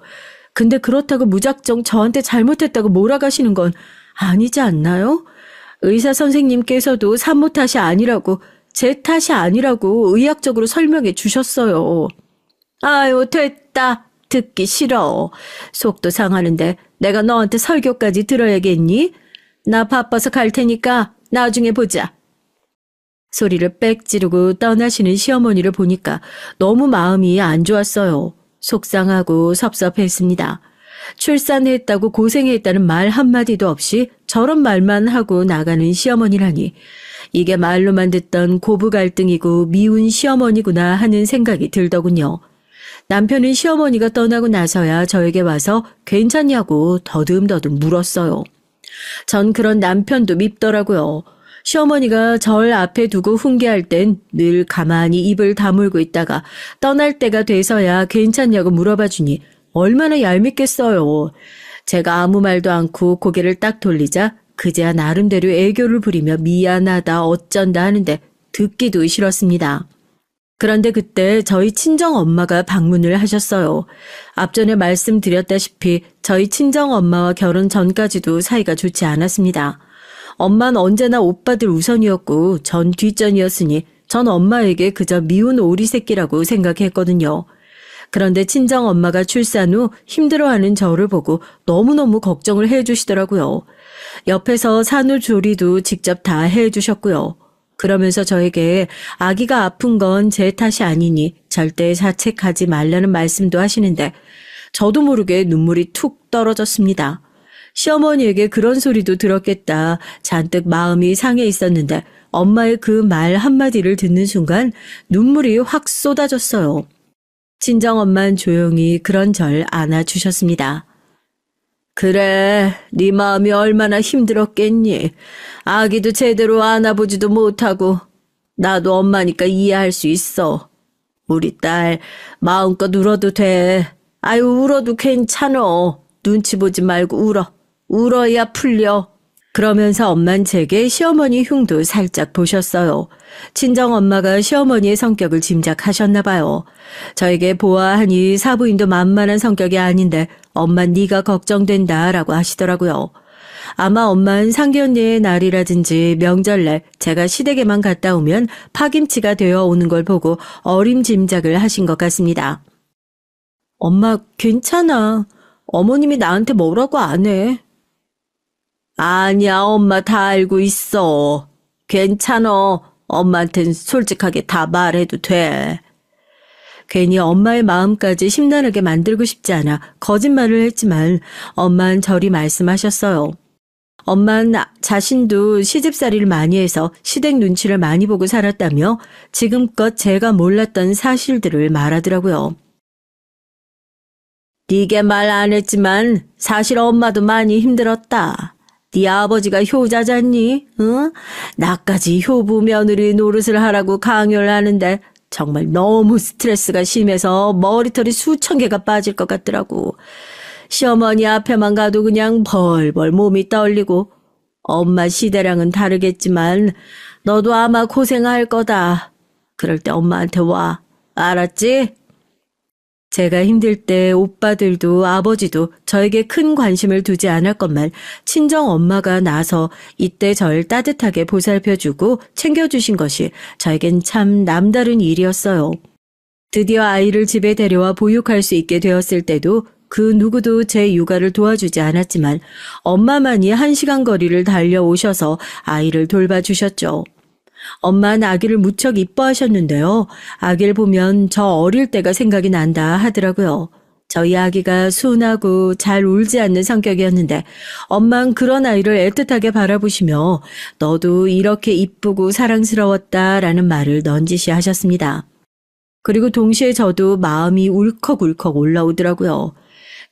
근데 그렇다고 무작정 저한테 잘못했다고 몰아가시는 건 아니지 않나요? 의사 선생님께서도 산모 탓이 아니라고, 제 탓이 아니라고 의학적으로 설명해 주셨어요. 아유, 됐다. 듣기 싫어. 속도 상하는데 내가 너한테 설교까지 들어야겠니? 나 바빠서 갈 테니까 나중에 보자. 소리를 빽 지르고 떠나시는 시어머니를 보니까 너무 마음이 안 좋았어요. 속상하고 섭섭했습니다. 출산했다고 고생했다는 말 한마디도 없이 저런 말만 하고 나가는 시어머니라니 이게 말로만 듣던 고부 갈등이고 미운 시어머니구나 하는 생각이 들더군요. 남편은 시어머니가 떠나고 나서야 저에게 와서 괜찮냐고 더듬더듬 물었어요. 전 그런 남편도 밉더라고요. 시어머니가 절 앞에 두고 훈계할 땐 늘 가만히 입을 다물고 있다가 떠날 때가 돼서야 괜찮냐고 물어봐 주니 얼마나 얄밉겠어요. 제가 아무 말도 않고 고개를 딱 돌리자 그제야 나름대로 애교를 부리며 미안하다 어쩐다 하는데 듣기도 싫었습니다. 그런데 그때 저희 친정엄마가 방문을 하셨어요. 앞전에 말씀드렸다시피 저희 친정엄마와 결혼 전까지도 사이가 좋지 않았습니다. 엄마는 언제나 오빠들 우선이었고 전 뒷전이었으니 전 엄마에게 그저 미운 오리 새끼라고 생각했거든요. 그런데 친정엄마가 출산 후 힘들어하는 저를 보고 너무너무 걱정을 해주시더라고요. 옆에서 산후조리도 직접 다 해주셨고요. 그러면서 저에게 아기가 아픈 건 제 탓이 아니니 절대 자책하지 말라는 말씀도 하시는데 저도 모르게 눈물이 툭 떨어졌습니다. 시어머니에게 그런 소리도 들었겠다 잔뜩 마음이 상해 있었는데 엄마의 그 말 한마디를 듣는 순간 눈물이 확 쏟아졌어요. 친정엄마는 조용히 그런 절 안아주셨습니다. 그래, 네 마음이 얼마나 힘들었겠니. 아기도 제대로 안아보지도 못하고 나도 엄마니까 이해할 수 있어. 우리 딸 마음껏 울어도 돼. 아유 울어도 괜찮어. 눈치 보지 말고 울어. 울어야 풀려. 그러면서 엄만 제게 시어머니 흉도 살짝 보셨어요. 친정엄마가 시어머니의 성격을 짐작하셨나 봐요. 저에게 보아하니 사부인도 만만한 성격이 아닌데 엄마 네가 걱정된다라고 하시더라고요. 아마 엄마는 상견례의 날이라든지 명절날 제가 시댁에만 갔다 오면 파김치가 되어 오는 걸 보고 어림짐작을 하신 것 같습니다. 엄마 괜찮아. 어머님이 나한테 뭐라고 안 해. 아니야, 엄마 다 알고 있어. 괜찮어. 엄마한텐 솔직하게 다 말해도 돼. 괜히 엄마의 마음까지 심란하게 만들고 싶지 않아 거짓말을 했지만 엄마는 저리 말씀하셨어요. 엄마는 자신도 시집살이를 많이 해서 시댁 눈치를 많이 보고 살았다며 지금껏 제가 몰랐던 사실들을 말하더라고요. 네게 말 안 했지만 사실 엄마도 많이 힘들었다. 네 아버지가 효자잖니? 응? 나까지 효부 며느리 노릇을 하라고 강요를 하는데 정말 너무 스트레스가 심해서 머리털이 수천 개가 빠질 것 같더라고. 시어머니 앞에만 가도 그냥 벌벌 몸이 떨리고 엄마 시대랑은 다르겠지만 너도 아마 고생할 거다. 그럴 때 엄마한테 와. 알았지? 제가 힘들 때 오빠들도 아버지도 저에게 큰 관심을 두지 않았건만 친정 엄마가 나서 이때 절 따뜻하게 보살펴주고 챙겨주신 것이 저에겐 참 남다른 일이었어요. 드디어 아이를 집에 데려와 보육할 수 있게 되었을 때도 그 누구도 제 육아를 도와주지 않았지만 엄마만이 1시간 거리를 달려오셔서 아이를 돌봐주셨죠. 엄마는 아기를 무척 이뻐하셨는데요. 아기를 보면 저 어릴 때가 생각이 난다 하더라고요. 저희 아기가 순하고 잘 울지 않는 성격이었는데 엄마는 그런 아이를 애틋하게 바라보시며 너도 이렇게 이쁘고 사랑스러웠다라는 말을 넌지시 하셨습니다. 그리고 동시에 저도 마음이 울컥울컥 올라오더라고요.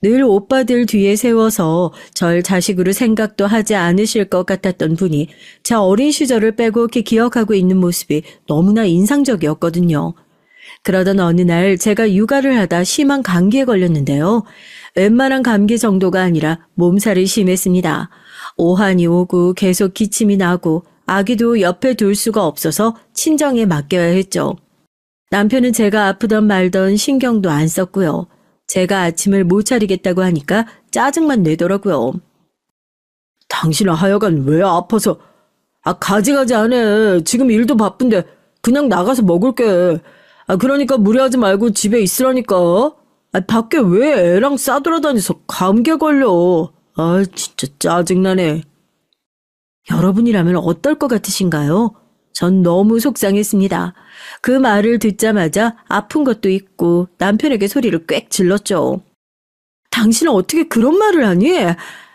늘 오빠들 뒤에 세워서 절 자식으로 생각도 하지 않으실 것 같았던 분이 제 어린 시절을 빼곡히 기억하고 있는 모습이 너무나 인상적이었거든요. 그러던 어느 날 제가 육아를 하다 심한 감기에 걸렸는데요. 웬만한 감기 정도가 아니라 몸살이 심했습니다. 오한이 오고 계속 기침이 나고 아기도 옆에 둘 수가 없어서 친정에 맡겨야 했죠. 남편은 제가 아프던 말던 신경도 안 썼고요. 제가 아침을 못 차리겠다고 하니까 짜증만 내더라고요. 당신은 하여간 왜 아파서? 가지가지 안 해. 지금 일도 바쁜데 그냥 나가서 먹을게. 그러니까 무리하지 말고 집에 있으라니까. 밖에 왜 애랑 싸돌아다니서 감기에 걸려. 진짜 짜증나네. 여러분이라면 어떨 것 같으신가요? 전 너무 속상했습니다. 그 말을 듣자마자 아픈 것도 있고 남편에게 소리를 꽥 질렀죠. 당신은 어떻게 그런 말을 하니?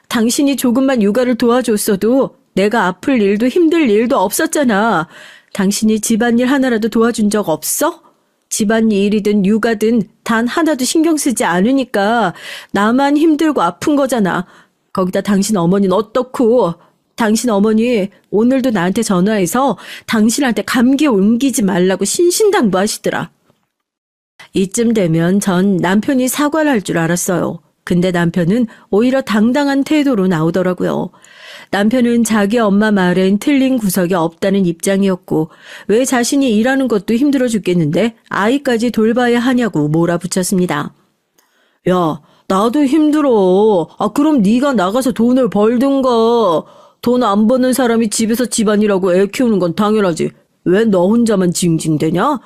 당신이 조금만 육아를 도와줬어도 내가 아플 일도 힘들 일도 없었잖아. 당신이 집안일 하나라도 도와준 적 없어? 집안일이든 육아든 단 하나도 신경 쓰지 않으니까 나만 힘들고 아픈 거잖아. 거기다 당신 어머니는 어떻고? 당신 어머니 오늘도 나한테 전화해서 당신한테 감기 옮기지 말라고 신신당부하시더라. 이쯤 되면 전 남편이 사과를 할 줄 알았어요. 근데 남편은 오히려 당당한 태도로 나오더라고요. 남편은 자기 엄마 말엔 틀린 구석이 없다는 입장이었고 왜 자신이 일하는 것도 힘들어 죽겠는데 아이까지 돌봐야 하냐고 몰아붙였습니다. 야, 나도 힘들어. 그럼 네가 나가서 돈을 벌든가. 돈 안 버는 사람이 집에서 집안일하고 애 키우는 건 당연하지. 왜 너 혼자만 징징대냐?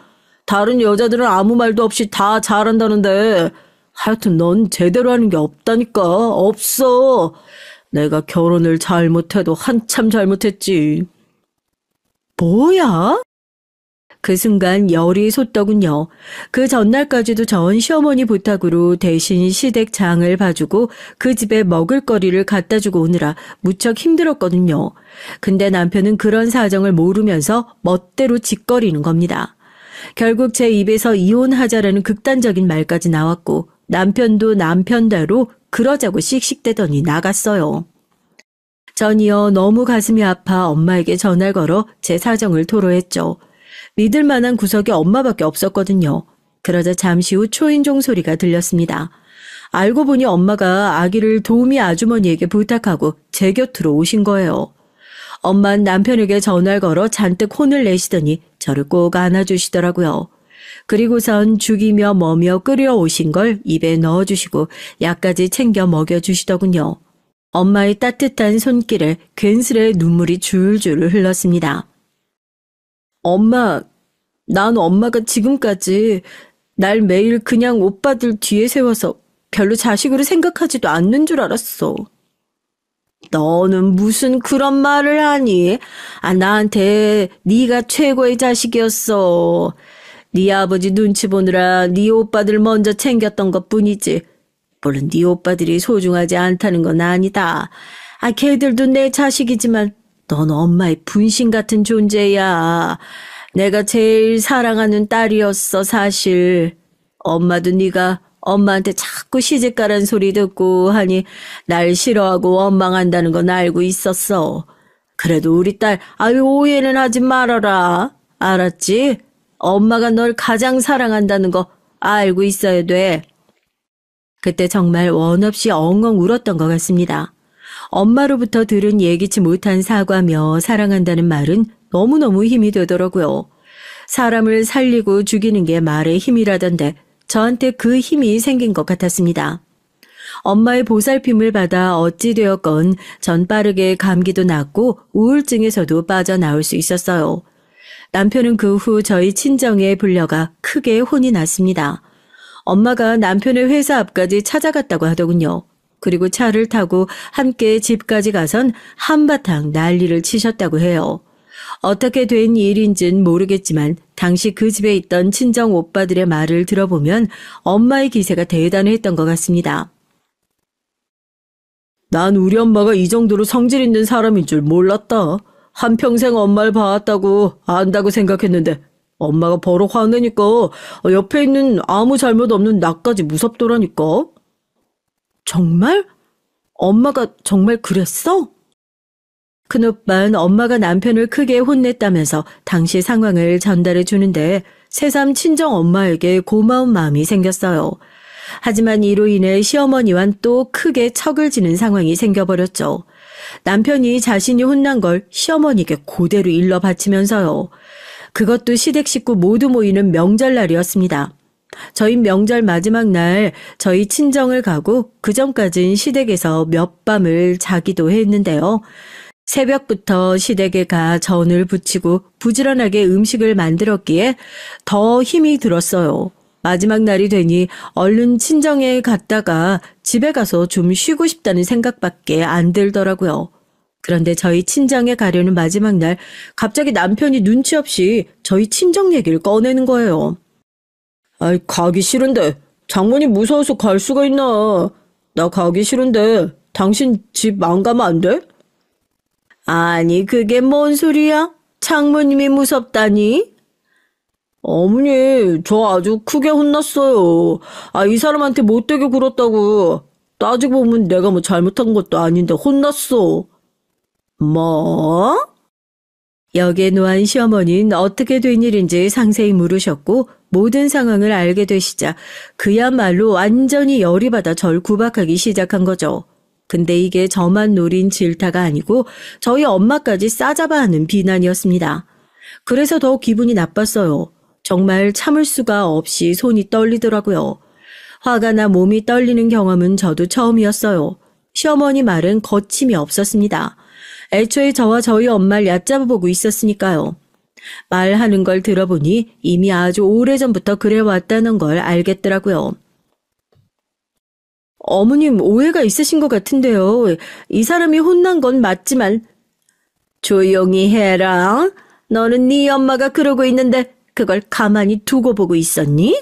다른 여자들은 아무 말도 없이 다 잘한다는데 하여튼 넌 제대로 하는 게 없다니까. 없어. 내가 결혼을 잘못해도 한참 잘못했지. 뭐야? 그 순간 열이 솟더군요. 그 전날까지도 전 시어머니 부탁으로 대신 시댁장을 봐주고 그 집에 먹을거리를 갖다 주고 오느라 무척 힘들었거든요. 근데 남편은 그런 사정을 모르면서 멋대로 짓거리는 겁니다. 결국 제 입에서 이혼하자라는 극단적인 말까지 나왔고 남편도 남편대로 그러자고 씩씩대더니 나갔어요. 전이어 너무 가슴이 아파 엄마에게 전화를 걸어 제 사정을 토로했죠. 믿을 만한 구석이 엄마밖에 없었거든요. 그러자 잠시 후 초인종 소리가 들렸습니다. 알고 보니 엄마가 아기를 도우미 아주머니에게 부탁하고 제 곁으로 오신 거예요. 엄마는 남편에게 전화를 걸어 잔뜩 혼을 내시더니 저를 꼭 안아주시더라고요. 그리고선 죽이며 뭐며 끓여오신 걸 입에 넣어주시고 약까지 챙겨 먹여주시더군요. 엄마의 따뜻한 손길에 괜스레 눈물이 줄줄 흘렀습니다. 엄마, 난 엄마가 지금까지 날 매일 그냥 오빠들 뒤에 세워서 별로 자식으로 생각하지도 않는 줄 알았어. 너는 무슨 그런 말을 하니? 나한테 네가 최고의 자식이었어. 네 아버지 눈치 보느라 네 오빠들 먼저 챙겼던 것뿐이지. 물론 네 오빠들이 소중하지 않다는 건 아니다. 걔들도 내 자식이지만 넌 엄마의 분신 같은 존재야. 내가 제일 사랑하는 딸이었어, 사실. 엄마도 네가 엄마한테 자꾸 시집가란 소리 듣고 하니 날 싫어하고 원망한다는 건 알고 있었어. 그래도 우리 딸, 오해는 하지 말아라. 알았지? 엄마가 널 가장 사랑한다는 거 알고 있어야 돼. 그때 정말 원 없이 엉엉 울었던 것 같습니다. 엄마로부터 들은 예기치 못한 사과며 사랑한다는 말은 너무너무 힘이 되더라고요. 사람을 살리고 죽이는 게 말의 힘이라던데 저한테 그 힘이 생긴 것 같았습니다. 엄마의 보살핌을 받아 어찌 되었건 전 빠르게 감기도 낫고 우울증에서도 빠져나올 수 있었어요. 남편은 그 후 저희 친정에 불려가 크게 혼이 났습니다. 엄마가 남편의 회사 앞까지 찾아갔다고 하더군요. 그리고 차를 타고 함께 집까지 가선 한바탕 난리를 치셨다고 해요. 어떻게 된 일인지는 모르겠지만 당시 그 집에 있던 친정 오빠들의 말을 들어보면 엄마의 기세가 대단했던 것 같습니다. 난 우리 엄마가 이 정도로 성질 있는 사람인 줄 몰랐다. 한평생 엄마를 봐왔다고 안다고 생각했는데 엄마가 버럭 화내니까 옆에 있는 아무 잘못 없는 나까지 무섭더라니까. 정말? 엄마가 정말 그랬어? 큰오빠는 엄마가 남편을 크게 혼냈다면서 당시 상황을 전달해 주는데 새삼 친정 엄마에게 고마운 마음이 생겼어요. 하지만 이로 인해 시어머니와는 또 크게 척을 지는 상황이 생겨버렸죠. 남편이 자신이 혼난 걸 시어머니에게 그대로 일러 바치면서요. 그것도 시댁 식구 모두 모이는 명절날이었습니다. 저희 명절 마지막 날 저희 친정을 가고 그전까진 시댁에서 몇 밤을 자기도 했는데요. 새벽부터 시댁에 가 전을 부치고 부지런하게 음식을 만들었기에 더 힘이 들었어요. 마지막 날이 되니 얼른 친정에 갔다가 집에 가서 좀 쉬고 싶다는 생각밖에 안 들더라고요. 그런데 저희 친정에 가려는 마지막 날 갑자기 남편이 눈치 없이 저희 친정 얘기를 꺼내는 거예요. 아이, 가기 싫은데 장모님 무서워서 갈 수가 있나. 나 가기 싫은데 당신 집 안 가면 안 돼? 아니, 그게 뭔 소리야? 장모님이 무섭다니? 어머니, 저 아주 크게 혼났어요. 이 사람한테 못되게 굴었다고. 따지고 보면 내가 뭐 잘못한 것도 아닌데 혼났어. 뭐? 여기에 노한 시어머니는 어떻게 된 일인지 상세히 물으셨고 모든 상황을 알게 되시자 그야말로 완전히 열이 받아 절 구박하기 시작한 거죠. 근데 이게 저만 노린 질타가 아니고 저희 엄마까지 싸잡아 하는 비난이었습니다. 그래서 더 기분이 나빴어요. 정말 참을 수가 없이 손이 떨리더라고요. 화가 나 몸이 떨리는 경험은 저도 처음이었어요. 시어머니 말은 거침이 없었습니다. 애초에 저와 저희 엄마를 얕잡아보고 있었으니까요. 말하는 걸 들어보니 이미 아주 오래전부터 그래왔다는 걸 알겠더라고요. 어머님 오해가 있으신 것 같은데요. 이 사람이 혼난 건 맞지만. 조용히 해라. 너는 네 엄마가 그러고 있는데 그걸 가만히 두고 보고 있었니?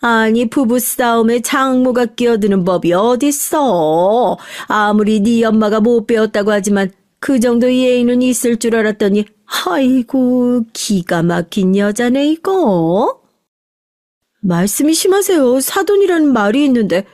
아니, 부부싸움에 장모가 끼어드는 법이 어딨어. 아무리 네 엄마가 못 배웠다고 하지만 그 정도 예의는 있을 줄 알았더니 아이고, 기가 막힌 여자네 이거. 말씀이 심하세요. 사돈이라는 말이 있는데.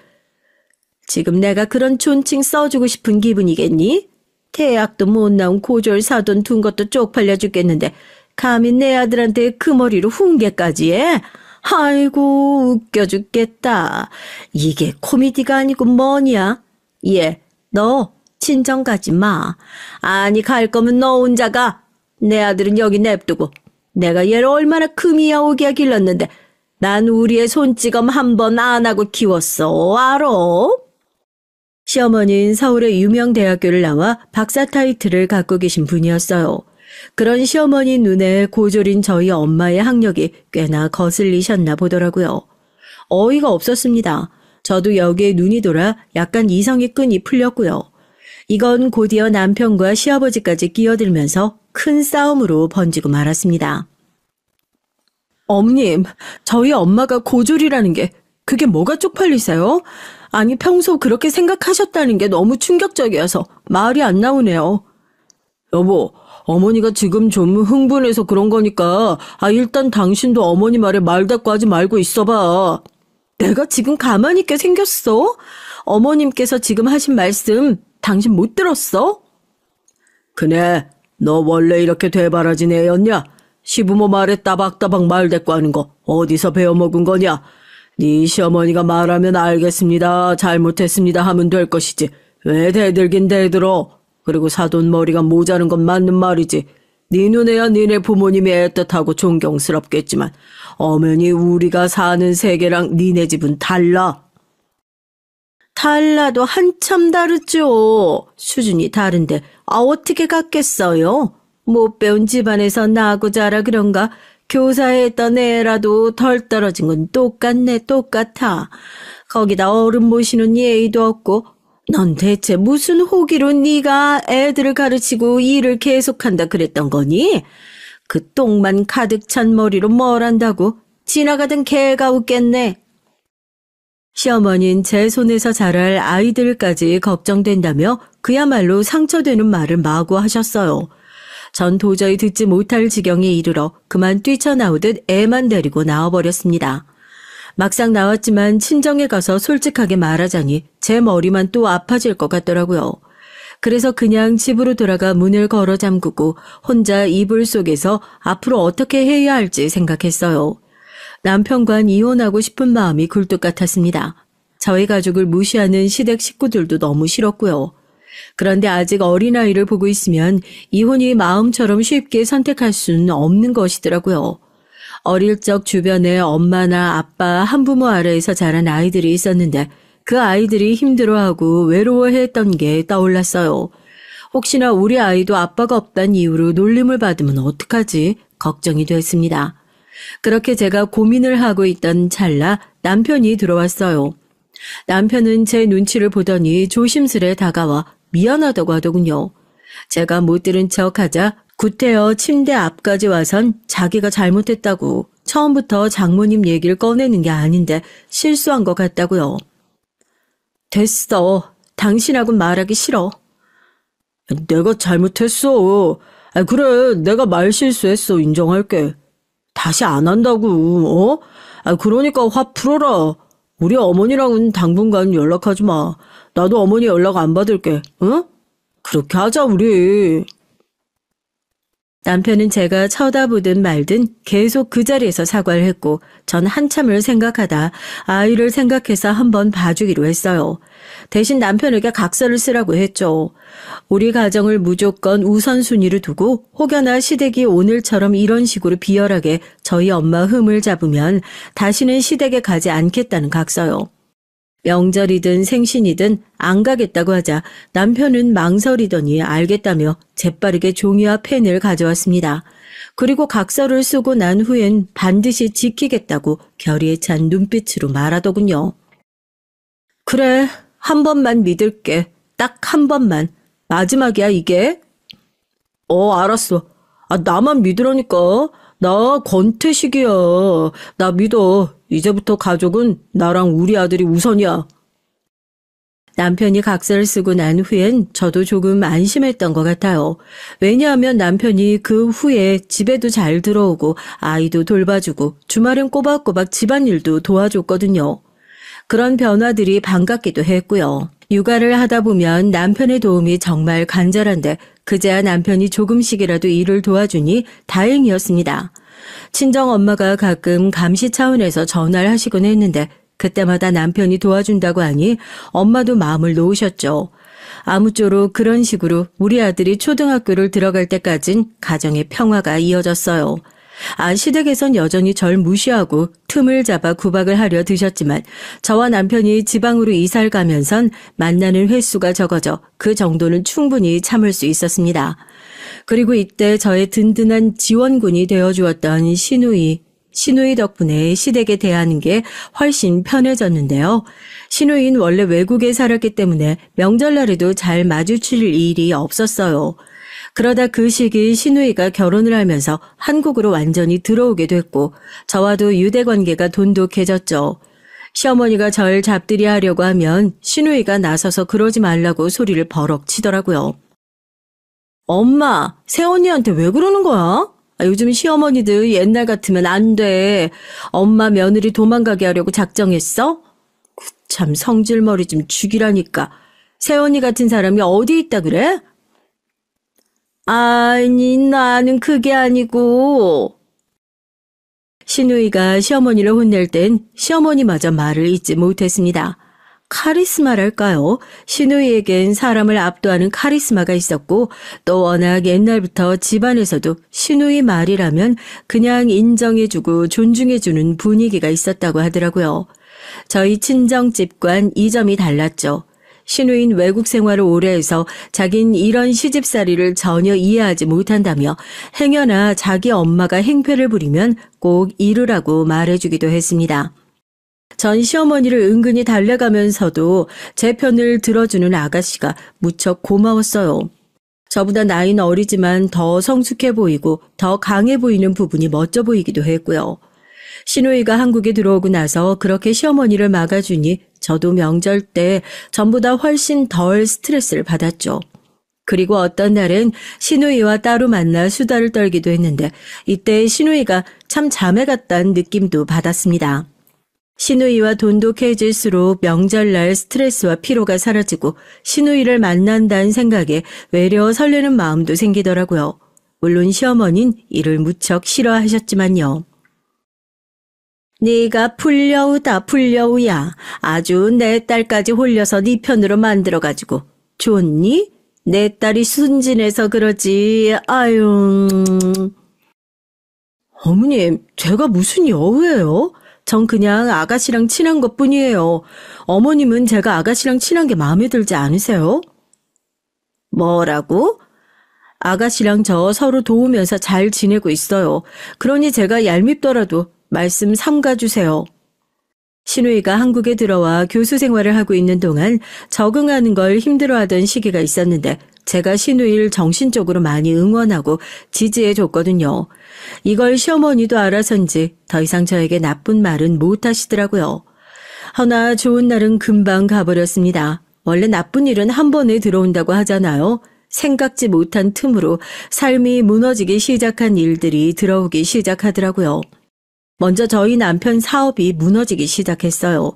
지금 내가 그런 존칭 써주고 싶은 기분이겠니? 대학도 못 나온 고졸 사돈 둔 것도 쪽팔려 죽겠는데 감히 내 아들한테 그 머리로 훈계까지 해? 아이고, 웃겨 죽겠다. 이게 코미디가 아니고 뭐냐? 얘, 너 친정 가지 마. 아니, 갈 거면 너 혼자 가. 내 아들은 여기 냅두고. 내가 얘를 얼마나 금이야 오기야 길렀는데 난 우리의 손찌검 한 번 안 하고 키웠어. 알아? 시어머니는 서울의 유명 대학교를 나와 박사 타이틀을 갖고 계신 분이었어요. 그런 시어머니 눈에 고졸인 저희 엄마의 학력이 꽤나 거슬리셨나 보더라고요. 어이가 없었습니다. 저도 여기에 눈이 돌아 약간 이성의 끈이 풀렸고요. 이건 곧이어 남편과 시아버지까지 끼어들면서 큰 싸움으로 번지고 말았습니다. 어머님, 저희 엄마가 고졸이라는 게 그게 뭐가 쪽팔리세요? 아니, 평소 그렇게 생각하셨다는 게 너무 충격적이어서 말이 안 나오네요. 여보, 어머니가 지금 좀 흥분해서 그런 거니까 일단 당신도 어머니 말에 말대꾸하지 말고 있어봐. 내가 지금 가만히 있게 생겼어? 어머님께서 지금 하신 말씀 당신 못 들었어? 그네, 너 원래 이렇게 되바라진 애였냐? 시부모 말에 따박따박 말대꾸하는 거 어디서 배워먹은 거냐? 네 시어머니가 말하면 알겠습니다, 잘못했습니다 하면 될 것이지 왜 대들긴 대들어. 그리고 사돈 머리가 모자른 건 맞는 말이지. 네 눈에야 니네 부모님이 애틋하고 존경스럽겠지만 엄연히 우리가 사는 세계랑 니네 집은 달라. 달라도 한참 다르죠. 수준이 다른데 어떻게 같겠어요? 못 배운 집안에서 나고 자라 그런가? 교사에 했던 애라도 덜 떨어진 건 똑같네 똑같아. 거기다 어른 모시는 예의도 없고 넌 대체 무슨 호기로 네가 애들을 가르치고 일을 계속한다 그랬던 거니? 그 똥만 가득 찬 머리로 뭘 안다고? 지나가던 개가 웃겠네. 시어머니는 제 손에서 자랄 아이들까지 걱정된다며 그야말로 상처되는 말을 마구 하셨어요. 전 도저히 듣지 못할 지경에 이르러 그만 뛰쳐나오듯 애만 데리고 나와버렸습니다. 막상 나왔지만 친정에 가서 솔직하게 말하자니 제 머리만 또 아파질 것 같더라고요. 그래서 그냥 집으로 돌아가 문을 걸어 잠그고 혼자 이불 속에서 앞으로 어떻게 해야 할지 생각했어요. 남편과는 이혼하고 싶은 마음이 굴뚝 같았습니다. 저희 가족을 무시하는 시댁 식구들도 너무 싫었고요. 그런데 아직 어린아이를 보고 있으면 이혼이 마음처럼 쉽게 선택할 수는 없는 것이더라고요. 어릴 적 주변에 엄마나 아빠 한부모 아래에서 자란 아이들이 있었는데 그 아이들이 힘들어하고 외로워했던 게 떠올랐어요. 혹시나 우리 아이도 아빠가 없다는 이유로 놀림을 받으면 어떡하지? 걱정이 됐습니다. 그렇게 제가 고민을 하고 있던 찰나 남편이 들어왔어요. 남편은 제 눈치를 보더니 조심스레 다가와 미안하다고 하더군요. 제가 못 들은 척하자 구태여 침대 앞까지 와선 자기가 잘못했다고 처음부터 장모님 얘기를 꺼내는 게 아닌데 실수한 것 같다고요. 됐어. 당신하고는 말하기 싫어. 내가 잘못했어. 그래, 내가 말 실수했어. 인정할게. 다시 안 한다고, 그러니까 화 풀어라. 우리 어머니랑은 당분간 연락하지 마. 나도 어머니 연락 안 받을게, 응? 그렇게 하자, 우리. 남편은 제가 쳐다보든 말든 계속 그 자리에서 사과를 했고 전 한참을 생각하다 아이를 생각해서 한번 봐주기로 했어요. 대신 남편에게 각서를 쓰라고 했죠. 우리 가정을 무조건 우선순위로 두고 혹여나 시댁이 오늘처럼 이런 식으로 비열하게 저희 엄마 흠을 잡으면 다시는 시댁에 가지 않겠다는 각서요. 명절이든 생신이든 안 가겠다고 하자 남편은 망설이더니 알겠다며 재빠르게 종이와 펜을 가져왔습니다. 그리고 각서를 쓰고 난 후엔 반드시 지키겠다고 결의에 찬 눈빛으로 말하더군요. 그래, 한 번만 믿을게. 딱 한 번만. 마지막이야 이게. 알았어. 나만 믿으라니까. 나 권태식이야. 나 믿어. 이제부터 가족은 나랑 우리 아들이 우선이야. 남편이 각서를 쓰고 난 후엔 저도 조금 안심했던 것 같아요. 왜냐하면 남편이 그 후에 집에도 잘 들어오고 아이도 돌봐주고 주말엔 꼬박꼬박 집안일도 도와줬거든요. 그런 변화들이 반갑기도 했고요. 육아를 하다 보면 남편의 도움이 정말 간절한데 그제야 남편이 조금씩이라도 일을 도와주니 다행이었습니다. 친정엄마가 가끔 감시 차원에서 전화를 하시곤 했는데 그때마다 남편이 도와준다고 하니 엄마도 마음을 놓으셨죠. 아무쪼록 그런 식으로 우리 아들이 초등학교를 들어갈 때까진 가정의 평화가 이어졌어요. 시댁에선 여전히 절 무시하고 틈을 잡아 구박을 하려 드셨지만 저와 남편이 지방으로 이사를 가면선 만나는 횟수가 적어져 그 정도는 충분히 참을 수 있었습니다. 그리고 이때 저의 든든한 지원군이 되어주었던 시누이 덕분에 시댁에 대하는 게 훨씬 편해졌는데요. 시누이는 원래 외국에 살았기 때문에 명절날에도 잘 마주칠 일이 없었어요. 그러다 그 시기 시누이가 결혼을 하면서 한국으로 완전히 들어오게 됐고 저와도 유대 관계가 돈독해졌죠. 시어머니가 절 잡들이 하려고 하면 시누이가 나서서 그러지 말라고 소리를 버럭 치더라고요. 엄마, 새언니한테 왜 그러는 거야? 요즘 시어머니들 옛날 같으면 안 돼. 엄마 며느리 도망가게 하려고 작정했어? 참 성질머리 좀 죽이라니까. 새언니 같은 사람이 어디 있다 그래? 아니, 나는 그게 아니고. 시누이가 시어머니를 혼낼 땐 시어머니마저 말을 잇지 못했습니다. 카리스마랄까요? 시누이에겐 사람을 압도하는 카리스마가 있었고 또 워낙 옛날부터 집안에서도 시누이 말이라면 그냥 인정해주고 존중해주는 분위기가 있었다고 하더라고요. 저희 친정집과는 이 점이 달랐죠. 시누인 외국 생활을 오래 해서 자긴 이런 시집살이를 전혀 이해하지 못한다며 행여나 자기 엄마가 행패를 부리면 꼭 이르라고 말해주기도 했습니다. 전 시어머니를 은근히 달래가면서도 제 편을 들어주는 아가씨가 무척 고마웠어요. 저보다 나이는 어리지만 더 성숙해 보이고 더 강해 보이는 부분이 멋져 보이기도 했고요. 시누이가 한국에 들어오고 나서 그렇게 시어머니를 막아주니 저도 명절 때 전보다 훨씬 덜 스트레스를 받았죠. 그리고 어떤 날은 시누이와 따로 만나 수다를 떨기도 했는데 이때 시누이가 참 자매 같다는 느낌도 받았습니다. 시누이와 돈독해질수록 명절날 스트레스와 피로가 사라지고 시누이를 만난다는 생각에 외려 설레는 마음도 생기더라고요. 물론 시어머니는 이를 무척 싫어하셨지만요. 네가 풀려우다 풀려우야. 아주 내 딸까지 홀려서 네 편으로 만들어가지고. 좋니? 내 딸이 순진해서 그러지. 아유. 어머님, 제가 무슨 여우예요? 전 그냥 아가씨랑 친한 것뿐이에요. 어머님은 제가 아가씨랑 친한 게 마음에 들지 않으세요? 뭐라고? 아가씨랑 저 서로 도우면서 잘 지내고 있어요. 그러니 제가 얄밉더라도 말씀 삼가주세요. 시누이가 한국에 들어와 교수 생활을 하고 있는 동안 적응하는 걸 힘들어하던 시기가 있었는데 제가 시누이를 정신적으로 많이 응원하고 지지해줬거든요. 이걸 시어머니도 알아서인지 더 이상 저에게 나쁜 말은 못하시더라고요. 허나 좋은 날은 금방 가버렸습니다. 원래 나쁜 일은 한 번에 들어온다고 하잖아요. 생각지 못한 틈으로 삶이 무너지기 시작한 일들이 들어오기 시작하더라고요. 먼저 저희 남편 사업이 무너지기 시작했어요.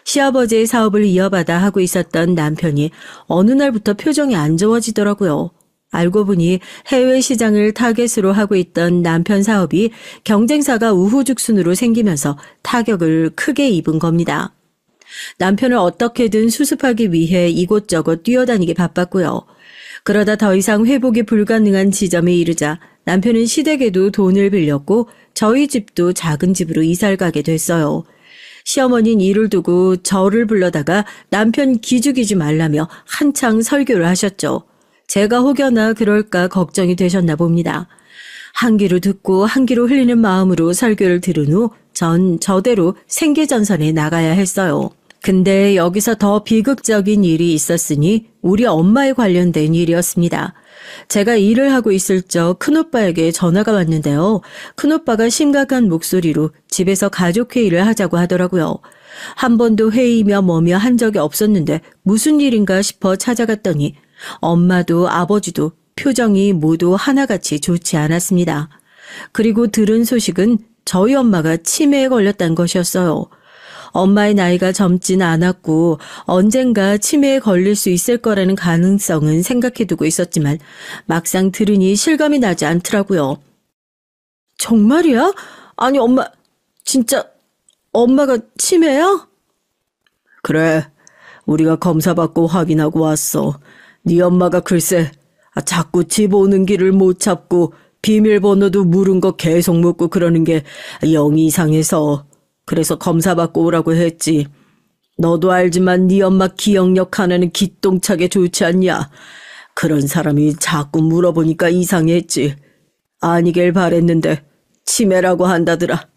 시아버지의 사업을 이어받아 하고 있었던 남편이 어느 날부터 표정이 안 좋아지더라고요. 알고 보니 해외 시장을 타겟으로 하고 있던 남편 사업이 경쟁사가 우후죽순으로 생기면서 타격을 크게 입은 겁니다. 남편을 어떻게든 수습하기 위해 이곳저곳 뛰어다니기 바빴고요. 그러다 더 이상 회복이 불가능한 지점에 이르자 남편은 시댁에도 돈을 빌렸고 저희 집도 작은 집으로 이사를 가게 됐어요. 시어머니는 일을 두고 저를 불러다가 남편 기죽이지 말라며 한창 설교를 하셨죠. 제가 혹여나 그럴까 걱정이 되셨나 봅니다. 한 귀로 듣고 한 귀로 흘리는 마음으로 설교를 들은 후 전 저대로 생계전선에 나가야 했어요. 근데 여기서 더 비극적인 일이 있었으니 우리 엄마에 관련된 일이었습니다. 제가 일을 하고 있을 적 큰오빠에게 전화가 왔는데요. 큰오빠가 심각한 목소리로 집에서 가족회의를 하자고 하더라고요. 한 번도 회의며 뭐며 한 적이 없었는데 무슨 일인가 싶어 찾아갔더니 엄마도 아버지도 표정이 모두 하나같이 좋지 않았습니다. 그리고 들은 소식은 저희 엄마가 치매에 걸렸다는 것이었어요. 엄마의 나이가 젊진 않았고 언젠가 치매에 걸릴 수 있을 거라는 가능성은 생각해두고 있었지만 막상 들으니 실감이 나지 않더라고요. 정말이야? 아니 엄마, 진짜 엄마가 치매야? 그래, 우리가 검사받고 확인하고 왔어. 네 엄마가 글쎄 자꾸 집 오는 길을 못 찾고 비밀번호도 물은 거 계속 묻고 그러는 게 영 이상해서 그래서 검사받고 오라고 했지. 너도 알지만 네 엄마 기억력 하나는 기똥차게 좋지 않냐. 그런 사람이 자꾸 물어보니까 이상했지. 아니길 바랬는데 치매라고 한다더라.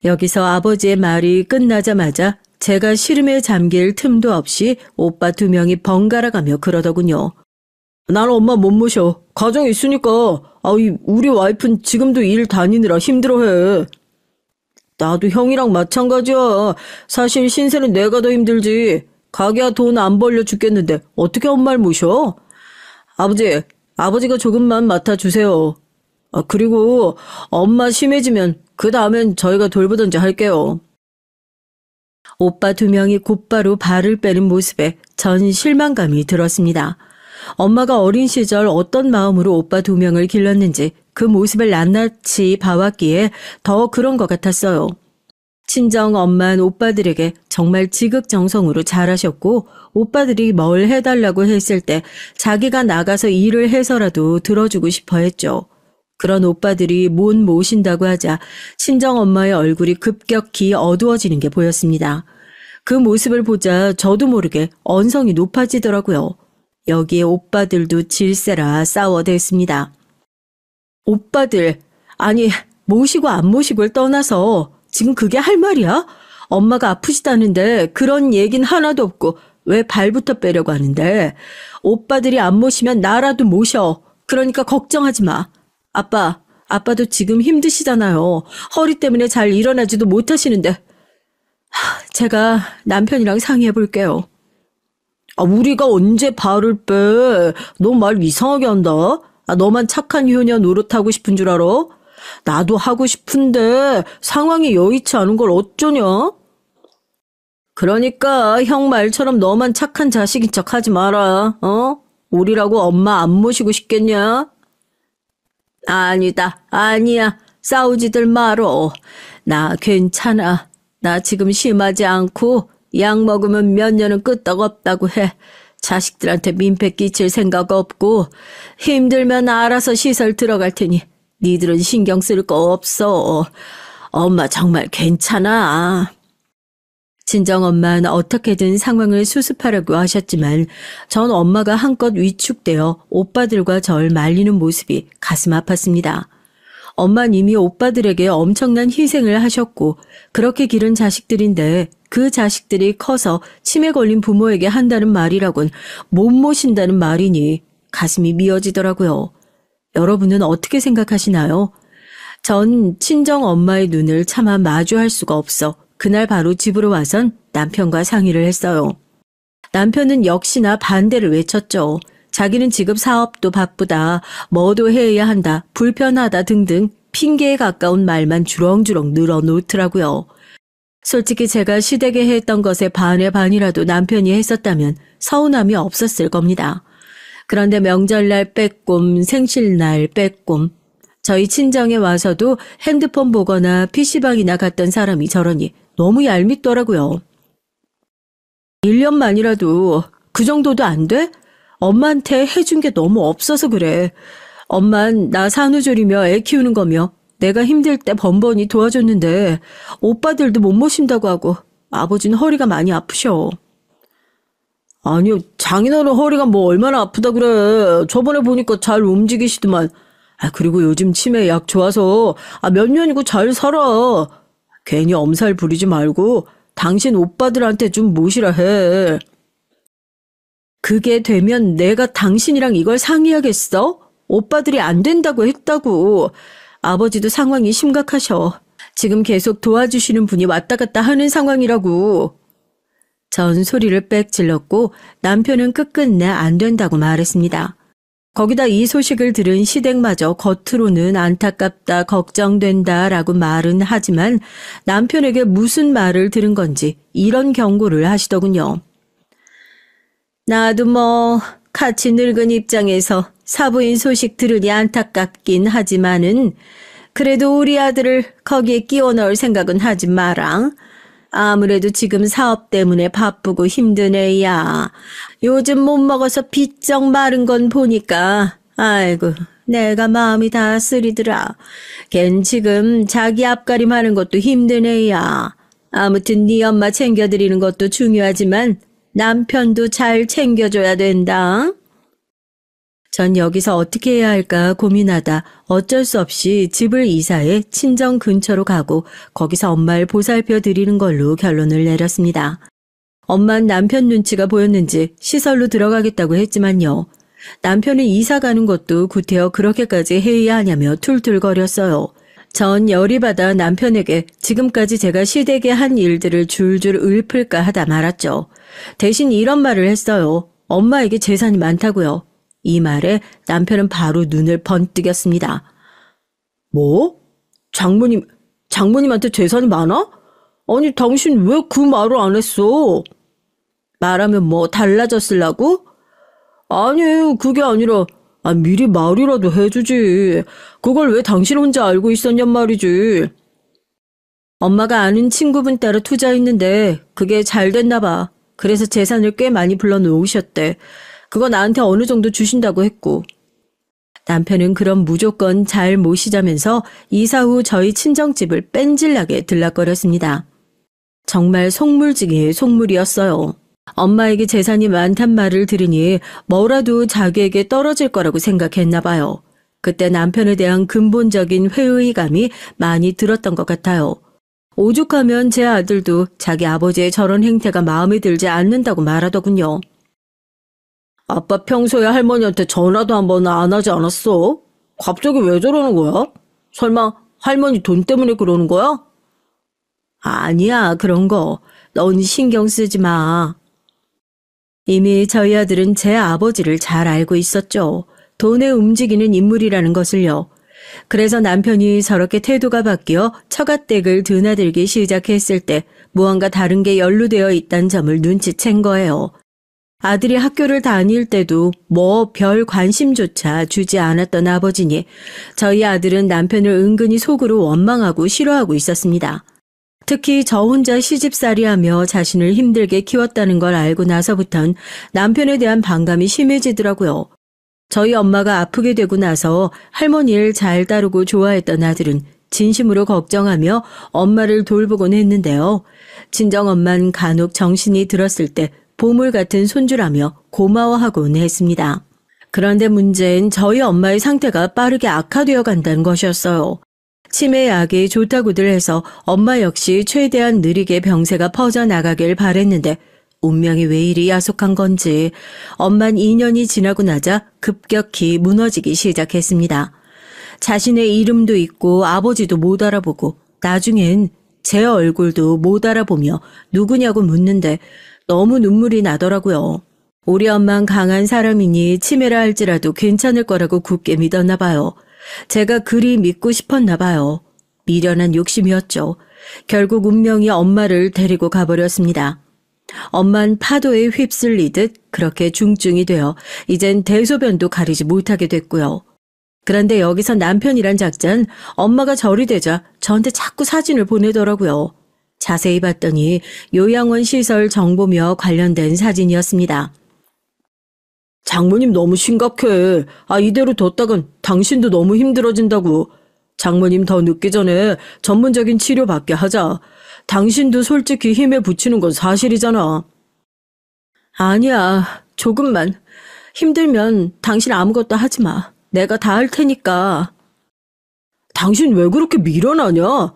여기서 아버지의 말이 끝나자마자 제가 시름에 잠길 틈도 없이 오빠 2명이 번갈아가며 그러더군요. 난 엄마 못 모셔. 가정 있으니까. 우리 와이프는 지금도 일 다니느라 힘들어해. 나도 형이랑 마찬가지야. 사실 신세는 내가 더 힘들지. 가게야 돈 안 벌려 죽겠는데 어떻게 엄마를 모셔? 아버지가 조금만 맡아주세요. 그리고 엄마 심해지면 그 다음엔 저희가 돌보든지 할게요. 오빠 2명이 곧바로 발을 빼는 모습에 전 실망감이 들었습니다. 엄마가 어린 시절 어떤 마음으로 오빠 2명을 길렀는지 그 모습을 낱낱이 봐왔기에 더 그런 것 같았어요. 친정 엄마는 오빠들에게 정말 지극정성으로 잘하셨고 오빠들이 뭘 해달라고 했을 때 자기가 나가서 일을 해서라도 들어주고 싶어 했죠. 그런 오빠들이 못 모신다고 하자 친정 엄마의 얼굴이 급격히 어두워지는 게 보였습니다. 그 모습을 보자 저도 모르게 언성이 높아지더라고요. 여기에 오빠들도 질세라 싸워댔습니다. 오빠들, 아니 모시고 안 모시고를 떠나서 지금 그게 할 말이야? 엄마가 아프시다는데 그런 얘긴 하나도 없고 왜 발부터 빼려고 하는데? 오빠들이 안 모시면 나라도 모셔. 그러니까 걱정하지 마. 아빠도 지금 힘드시잖아요. 허리 때문에 잘 일어나지도 못하시는데. 제가 남편이랑 상의해 볼게요. 우리가 언제 발을 빼? 너 말 이상하게 한다. 너만 착한 효녀 노릇하고 싶은 줄 알아? 나도 하고 싶은데 상황이 여의치 않은 걸 어쩌냐? 그러니까 형 말처럼 너만 착한 자식인 척 하지 마라. 우리라고 엄마 안 모시고 싶겠냐? 아니야. 싸우지들 말어. 나 괜찮아. 나 지금 심하지 않고 약 먹으면 몇 년은 끄떡없다고 해. 자식들한테 민폐 끼칠 생각 없고 힘들면 알아서 시설 들어갈 테니 니들은 신경 쓸 거 없어. 엄마 정말 괜찮아. 친정엄마는 어떻게든 상황을 수습하려고 하셨지만 전 엄마가 한껏 위축되어 오빠들과 절 말리는 모습이 가슴 아팠습니다. 엄마는 이미 오빠들에게 엄청난 희생을 하셨고 그렇게 기른 자식들인데 그 자식들이 커서 치매 걸린 부모에게 한다는 말이라곤 못 모신다는 말이니 가슴이 미어지더라고요. 여러분은 어떻게 생각하시나요? 전 친정 엄마의 눈을 차마 마주할 수가 없어 그날 바로 집으로 와선 남편과 상의를 했어요. 남편은 역시나 반대를 외쳤죠. 자기는 지금 사업도 바쁘다, 뭐도 해야 한다, 불편하다 등등 핑계에 가까운 말만 주렁주렁 늘어놓더라고요. 솔직히 제가 시댁에 했던 것에 반의 반이라도 남편이 했었다면 서운함이 없었을 겁니다. 그런데 명절날 빼꼼, 생실날 빼꼼, 저희 친정에 와서도 핸드폰 보거나 PC방이나 갔던 사람이 저러니 너무 얄밉더라고요. 1년만이라도 그 정도도 안 돼? 엄마한테 해준 게 너무 없어서 그래. 엄만 나 산후조리며 애 키우는 거며 내가 힘들 때 번번이 도와줬는데 오빠들도 못 모신다고 하고 아버지는 허리가 많이 아프셔. 아니요, 장인어른 허리가 뭐 얼마나 아프다 그래. 저번에 보니까 잘 움직이시더만. 그리고 요즘 치매 약 좋아서 몇 년이고 잘 살아. 괜히 엄살 부리지 말고 당신 오빠들한테 좀 모시라 해. 그게 되면 내가 당신이랑 이걸 상의하겠어? 오빠들이 안 된다고 했다고. 아버지도 상황이 심각하셔. 지금 계속 도와주시는 분이 왔다 갔다 하는 상황이라고. 전 소리를 빽 질렀고 남편은 끝끝내 안 된다고 말했습니다. 거기다 이 소식을 들은 시댁마저 겉으로는 안타깝다, 걱정된다 라고 말은 하지만 남편에게 무슨 말을 들은 건지 이런 경고를 하시더군요. 나도 뭐 같이 늙은 입장에서 사부인 소식 들으니 안타깝긴 하지만은 그래도 우리 아들을 거기에 끼워 넣을 생각은 하지 마라. 아무래도 지금 사업 때문에 바쁘고 힘든 애야. 요즘 못 먹어서 비쩍 마른 건 보니까 아이고 내가 마음이 다 쓰리더라. 걘 지금 자기 앞가림 하는 것도 힘든 애야. 아무튼 네 엄마 챙겨드리는 것도 중요하지만 남편도 잘 챙겨줘야 된다. 전 여기서 어떻게 해야 할까 고민하다 어쩔 수 없이 집을 이사해 친정 근처로 가고 거기서 엄마를 보살펴 드리는 걸로 결론을 내렸습니다. 엄마는 남편 눈치가 보였는지 시설로 들어가겠다고 했지만요. 남편은 이사 가는 것도 구태여 그렇게까지 해야 하냐며 툴툴거렸어요. 전 열이 받아 남편에게 지금까지 제가 시댁에 한 일들을 줄줄 읊을까 하다 말았죠. 대신 이런 말을 했어요. 엄마에게 재산이 많다고요. 이 말에 남편은 바로 눈을 번뜩였습니다. 뭐? 장모님한테 재산이 많아? 아니 당신 왜 그 말을 안 했어? 말하면 뭐 달라졌으려고? 아니 그게 아니라 미리 말이라도 해주지. 그걸 왜 당신 혼자 알고 있었냔 말이지. 엄마가 아는 친구분 따라 투자했는데 그게 잘 됐나 봐. 그래서 재산을 꽤 많이 불러놓으셨대. 그거 나한테 어느 정도 주신다고 했고. 남편은 그럼 무조건 잘 모시자면서 이사 후 저희 친정집을 뺀질나게 들락거렸습니다. 정말 속물 중에 속물이었어요. 엄마에게 재산이 많단 말을 들으니 뭐라도 자기에게 떨어질 거라고 생각했나 봐요. 그때 남편에 대한 근본적인 회의감이 많이 들었던 것 같아요. 오죽하면 제 아들도 자기 아버지의 저런 행태가 마음에 들지 않는다고 말하더군요. 아빠 평소에 할머니한테 전화도 한 번은 안 하지 않았어? 갑자기 왜 저러는 거야? 설마 할머니 돈 때문에 그러는 거야? 아니야, 그런 거. 넌 신경 쓰지 마. 이미 저희 아들은 제 아버지를 잘 알고 있었죠. 돈에 움직이는 인물이라는 것을요. 그래서 남편이 저렇게 태도가 바뀌어 처가댁을 드나들기 시작했을 때 무언가 다른 게 연루되어 있다는 점을 눈치챈 거예요. 아들이 학교를 다닐 때도 뭐 별 관심조차 주지 않았던 아버지니 저희 아들은 남편을 은근히 속으로 원망하고 싫어하고 있었습니다. 특히 저 혼자 시집살이하며 자신을 힘들게 키웠다는 걸 알고 나서부턴 남편에 대한 반감이 심해지더라고요. 저희 엄마가 아프게 되고 나서 할머니를 잘 따르고 좋아했던 아들은 진심으로 걱정하며 엄마를 돌보곤 했는데요. 친정엄만 간혹 정신이 들었을 때 보물 같은 손주라며 고마워하곤 했습니다. 그런데 문제는 저희 엄마의 상태가 빠르게 악화되어 간다는 것이었어요. 치매약이 좋다고들 해서 엄마 역시 최대한 느리게 병세가 퍼져나가길 바랬는데 운명이 왜 이리 야속한 건지 엄만 2년이 지나고 나자 급격히 무너지기 시작했습니다. 자신의 이름도 잊고 아버지도 못 알아보고 나중엔 제 얼굴도 못 알아보며 누구냐고 묻는데 너무 눈물이 나더라고요. 우리 엄만 강한 사람이니 치매라 할지라도 괜찮을 거라고 굳게 믿었나 봐요. 제가 그리 믿고 싶었나 봐요. 미련한 욕심이었죠. 결국 운명이 엄마를 데리고 가버렸습니다. 엄만 파도에 휩쓸리듯 그렇게 중증이 되어 이젠 대소변도 가리지 못하게 됐고요. 그런데 여기서 남편이란 작자는 엄마가 절이 되자 저한테 자꾸 사진을 보내더라고요. 자세히 봤더니 요양원 시설 정보며 관련된 사진이었습니다. 장모님 너무 심각해. 이대로 뒀다간 당신도 너무 힘들어진다고. 장모님 더 늦기 전에 전문적인 치료 받게 하자. 당신도 솔직히 힘에 부치는 건 사실이잖아. 아니야, 조금만. 힘들면 당신 아무것도 하지 마. 내가 다 할 테니까. 당신 왜 그렇게 미련하냐?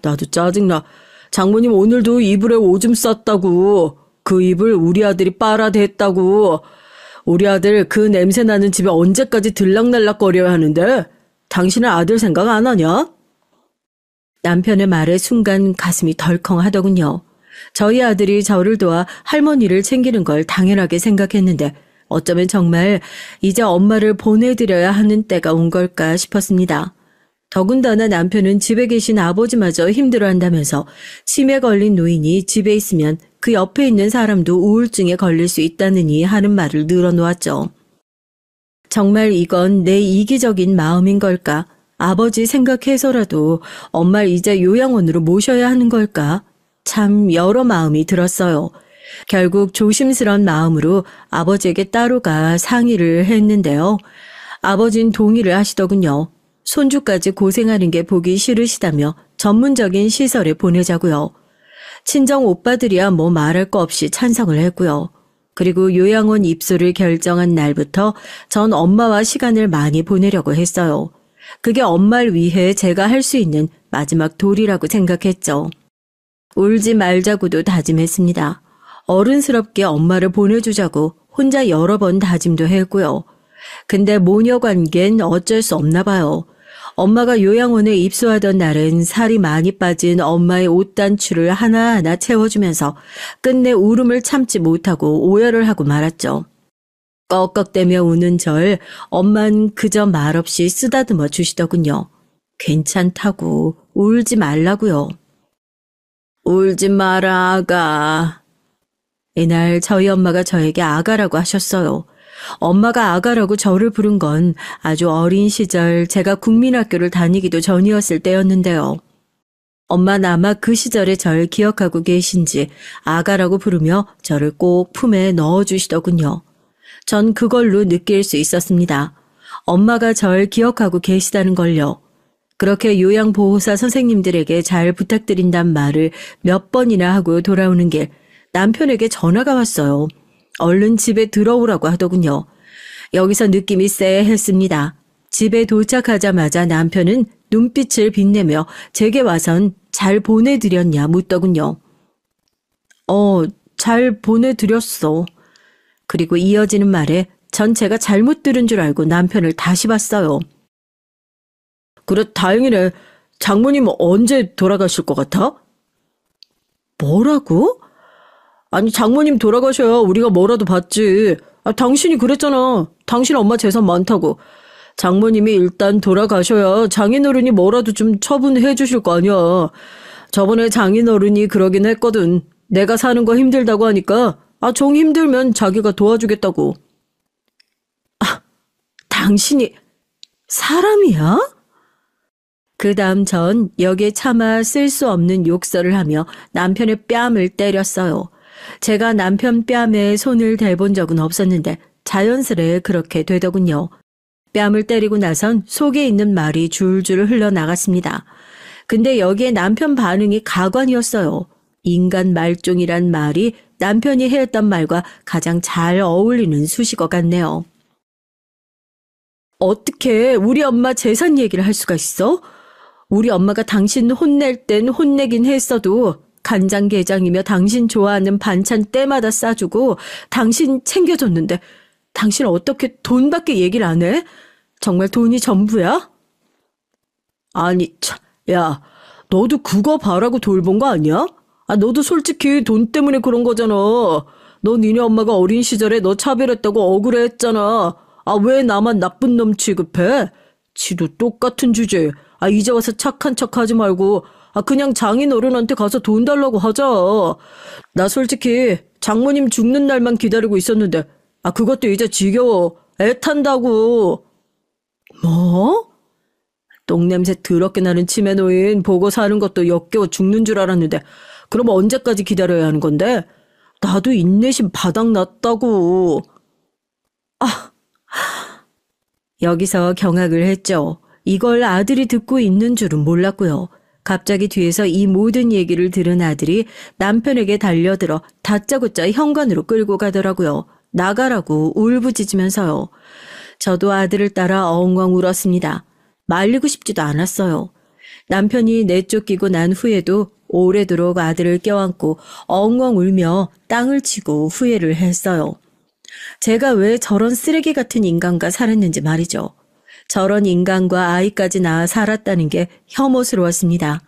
나도 짜증나. 장모님 오늘도 이불에 오줌 쌌다고. 그 이불 우리 아들이 빨아댔다고. 우리 아들 그 냄새 나는 집에 언제까지 들락날락거려야 하는데 당신은 아들 생각 안 하냐? 남편의 말에 순간 가슴이 덜컹하더군요. 저희 아들이 저를 도와 할머니를 챙기는 걸 당연하게 생각했는데 어쩌면 정말 이제 엄마를 보내드려야 하는 때가 온 걸까 싶었습니다. 더군다나 남편은 집에 계신 아버지마저 힘들어한다면서 치매 걸린 노인이 집에 있으면 그 옆에 있는 사람도 우울증에 걸릴 수 있다느니 하는 말을 늘어놓았죠. 정말 이건 내 이기적인 마음인 걸까? 아버지 생각해서라도 엄마를 이제 요양원으로 모셔야 하는 걸까? 참 여러 마음이 들었어요. 결국 조심스런 마음으로 아버지에게 따로 가 상의를 했는데요. 아버진 동의를 하시더군요. 손주까지 고생하는 게 보기 싫으시다며 전문적인 시설에 보내자고요. 친정 오빠들이야 뭐 말할 거 없이 찬성을 했고요. 그리고 요양원 입소를 결정한 날부터 전 엄마와 시간을 많이 보내려고 했어요. 그게 엄마를 위해 제가 할 수 있는 마지막 도리라고 생각했죠. 울지 말자고도 다짐했습니다. 어른스럽게 엄마를 보내주자고 혼자 여러 번 다짐도 했고요. 근데 모녀 관계는 어쩔 수 없나 봐요. 엄마가 요양원에 입소하던 날은 살이 많이 빠진 엄마의 옷단추를 하나하나 채워주면서 끝내 울음을 참지 못하고 오열을 하고 말았죠. 꺽꺽대며 우는 절 엄만 그저 말없이 쓰다듬어 주시더군요. 괜찮다고 울지 말라고요. 울지 마라 아가. 이날 저희 엄마가 저에게 아가라고 하셨어요. 엄마가 아가라고 저를 부른 건 아주 어린 시절 제가 국민학교를 다니기도 전이었을 때였는데요. 엄마는 아마 그 시절에 절 기억하고 계신지 아가라고 부르며 저를 꼭 품에 넣어주시더군요. 전 그걸로 느낄 수 있었습니다. 엄마가 절 기억하고 계시다는 걸요. 그렇게 요양보호사 선생님들에게 잘 부탁드린단 말을 몇 번이나 하고 돌아오는 길 남편에게 전화가 왔어요. 얼른 집에 들어오라고 하더군요. 여기서 느낌이 쎄했습니다. 집에 도착하자마자 남편은 눈빛을 빛내며 제게 와선 잘 보내드렸냐 묻더군요. 잘 보내드렸어. 그리고 이어지는 말에 전 제가 잘못 들은 줄 알고 남편을 다시 봤어요. 그래, 다행이네. 장모님 언제 돌아가실 것 같아? 뭐라고? 아니, 장모님 돌아가셔야 우리가 뭐라도 받지. 당신이 그랬잖아. 당신 엄마 재산 많다고. 장모님이 일단 돌아가셔야 장인어른이 뭐라도 좀 처분해 주실 거 아니야. 저번에 장인어른이 그러긴 했거든. 내가 사는 거 힘들다고 하니까 정 힘들면 자기가 도와주겠다고. 당신이 사람이야? 그 다음 전 여기에 차마 쓸 수 없는 욕설을 하며 남편의 뺨을 때렸어요. 제가 남편 뺨에 손을 대본 적은 없었는데 자연스레 그렇게 되더군요. 뺨을 때리고 나선 속에 있는 말이 줄줄 흘러나갔습니다. 근데 여기에 남편 반응이 가관이었어요. 인간 말종이란 말이 남편이 해했던 말과 가장 잘 어울리는 수식어 같네요. 어떻게 우리 엄마 재산 얘기를 할 수가 있어? 우리 엄마가 당신 혼낼 땐 혼내긴 했어도 간장게장이며 당신 좋아하는 반찬 때마다 싸주고 당신 챙겨줬는데 당신 어떻게 돈밖에 얘기를 안 해? 정말 돈이 전부야? 아니, 참, 야, 너도 그거 바라고 돌본 거 아니야? 너도 솔직히 돈 때문에 그런 거잖아. 너 니네 엄마가 어린 시절에 너 차별했다고 억울해했잖아. 왜 나만 나쁜 놈 취급해? 지도 똑같은 주제. 이제 와서 착한 척 하지 말고 그냥 장인어른한테 가서 돈 달라고 하자. 나 솔직히 장모님 죽는 날만 기다리고 있었는데 그것도 이제 지겨워. 애탄다고. 뭐? 똥냄새 더럽게 나는 치매 노인 보고 사는 것도 역겨워 죽는 줄 알았는데 그럼 언제까지 기다려야 하는 건데? 나도 인내심 바닥났다고. 여기서 경악을 했죠. 이걸 아들이 듣고 있는 줄은 몰랐고요. 갑자기 뒤에서 이 모든 얘기를 들은 아들이 남편에게 달려들어 다짜고짜 현관으로 끌고 가더라고요. 나가라고 울부짖으면서요. 저도 아들을 따라 엉엉 울었습니다. 말리고 싶지도 않았어요. 남편이 내쫓기고 난 후에도 오래도록 아들을 껴안고 엉엉 울며 땅을 치고 후회를 했어요. 제가 왜 저런 쓰레기 같은 인간과 살았는지 말이죠. 저런 인간과 아이까지 낳아 살았다는 게 혐오스러웠습니다.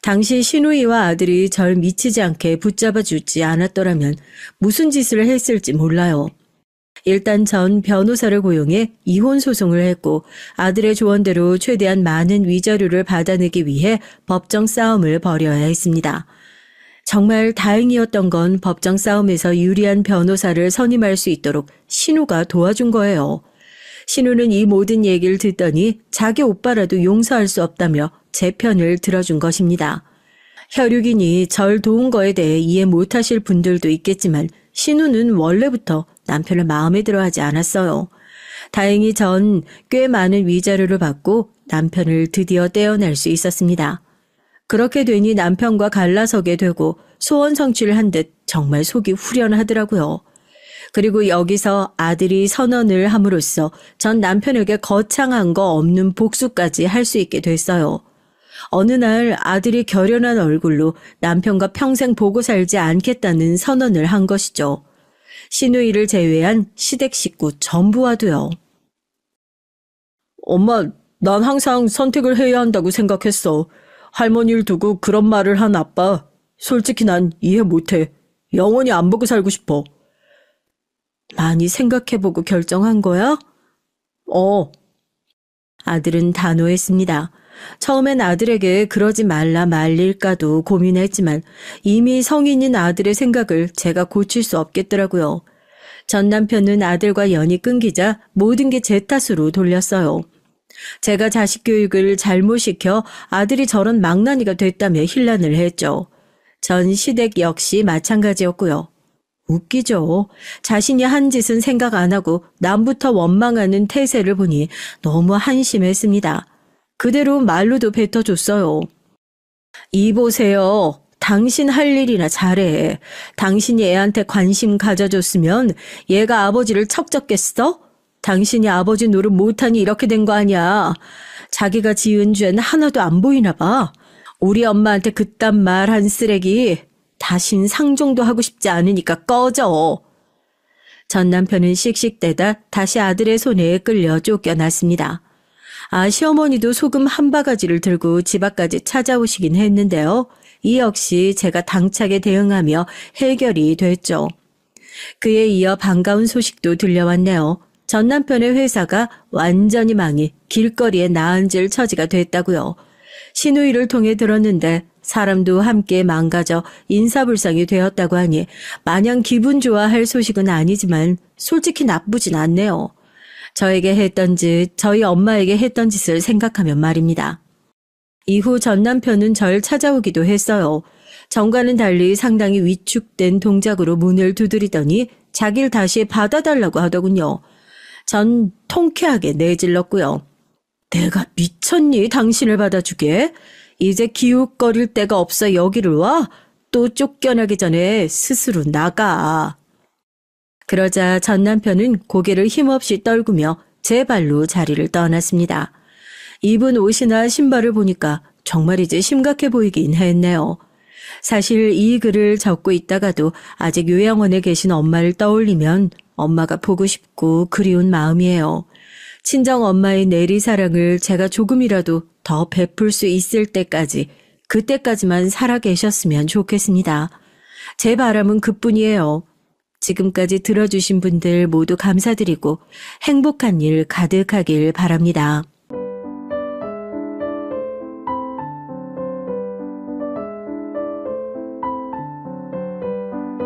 당시 시누이와 아들이 절 미치지 않게 붙잡아 주지 않았더라면 무슨 짓을 했을지 몰라요. 일단 전 변호사를 고용해 이혼 소송을 했고 아들의 조언대로 최대한 많은 위자료를 받아내기 위해 법정 싸움을 벌여야 했습니다. 정말 다행이었던 건 법정 싸움에서 유리한 변호사를 선임할 수 있도록 신우가 도와준 거예요. 신우는 이 모든 얘기를 듣더니 자기 오빠라도 용서할 수 없다며 제 편을 들어준 것입니다. 혈육이니 절 도운 거에 대해 이해 못하실 분들도 있겠지만 신우는 원래부터 남편을 마음에 들어하지 않았어요. 다행히 전 꽤 많은 위자료를 받고 남편을 드디어 떼어낼 수 있었습니다. 그렇게 되니 남편과 갈라서게 되고 소원 성취를 한 듯 정말 속이 후련하더라고요. 그리고 여기서 아들이 선언을 함으로써 전 남편에게 거창한 거 없는 복수까지 할 수 있게 됐어요. 어느 날 아들이 결연한 얼굴로 남편과 평생 보고 살지 않겠다는 선언을 한 것이죠. 시누이를 제외한 시댁 식구 전부와도요. 엄마, 난 항상 선택을 해야 한다고 생각했어. 할머니를 두고 그런 말을 한 아빠, 솔직히 난 이해 못해. 영원히 안 보고 살고 싶어. 많이 생각해보고 결정한 거야? 아들은 단호했습니다. 처음엔 아들에게 그러지 말라 말릴까도 고민했지만 이미 성인인 아들의 생각을 제가 고칠 수 없겠더라고요. 전 남편은 아들과 연이 끊기자 모든 게 제 탓으로 돌렸어요. 제가 자식 교육을 잘못 시켜 아들이 저런 망나니가 됐다며 hir난을 했죠. 전 시댁 역시 마찬가지였고요. 웃기죠. 자신이 한 짓은 생각 안 하고 남부터 원망하는 태세를 보니 너무 한심했습니다. 그대로 말로도 뱉어줬어요. 이보세요. 당신 할 일이나 잘해. 당신이 애한테 관심 가져줬으면 얘가 아버지를 척졌겠어? 당신이 아버지 노릇 못하니 이렇게 된 거 아니야. 자기가 지은 죄는 하나도 안 보이나 봐. 우리 엄마한테 그딴 말 한 쓰레기 다신 상종도 하고 싶지 않으니까 꺼져. 전 남편은 씩씩대다 다시 아들의 손에 끌려 쫓겨났습니다. 시어머니도 소금 한 바가지를 들고 집 앞까지 찾아오시긴 했는데요. 이 역시 제가 당차게 대응하며 해결이 됐죠. 그에 이어 반가운 소식도 들려왔네요. 전 남편의 회사가 완전히 망해 길거리에 나앉을 처지가 됐다고요. 시누이를 통해 들었는데 사람도 함께 망가져 인사불상이 되었다고 하니 마냥 기분 좋아할 소식은 아니지만 솔직히 나쁘진 않네요. 저에게 했던 짓, 저희 엄마에게 했던 짓을 생각하면 말입니다. 이후 전 남편은 절 찾아오기도 했어요. 전과는 달리 상당히 위축된 동작으로 문을 두드리더니 자기를 다시 받아달라고 하더군요. 전 통쾌하게 내질렀고요. 내가 미쳤니? 당신을 받아주게? 이제 기웃거릴 데가 없어 여기를 와? 또 쫓겨나기 전에 스스로 나가. 그러자 전 남편은 고개를 힘없이 떨구며 제 발로 자리를 떠났습니다. 입은 옷이나 신발을 보니까 정말 이제 심각해 보이긴 했네요. 사실 이 글을 적고 있다가도 아직 요양원에 계신 엄마를 떠올리면 엄마가 보고 싶고 그리운 마음이에요. 친정 엄마의 내리사랑을 제가 조금이라도 더 베풀 수 있을 때까지, 그때까지만 살아 계셨으면 좋겠습니다. 제 바람은 그뿐이에요. 지금까지 들어주신 분들 모두 감사드리고 행복한 일 가득하길 바랍니다.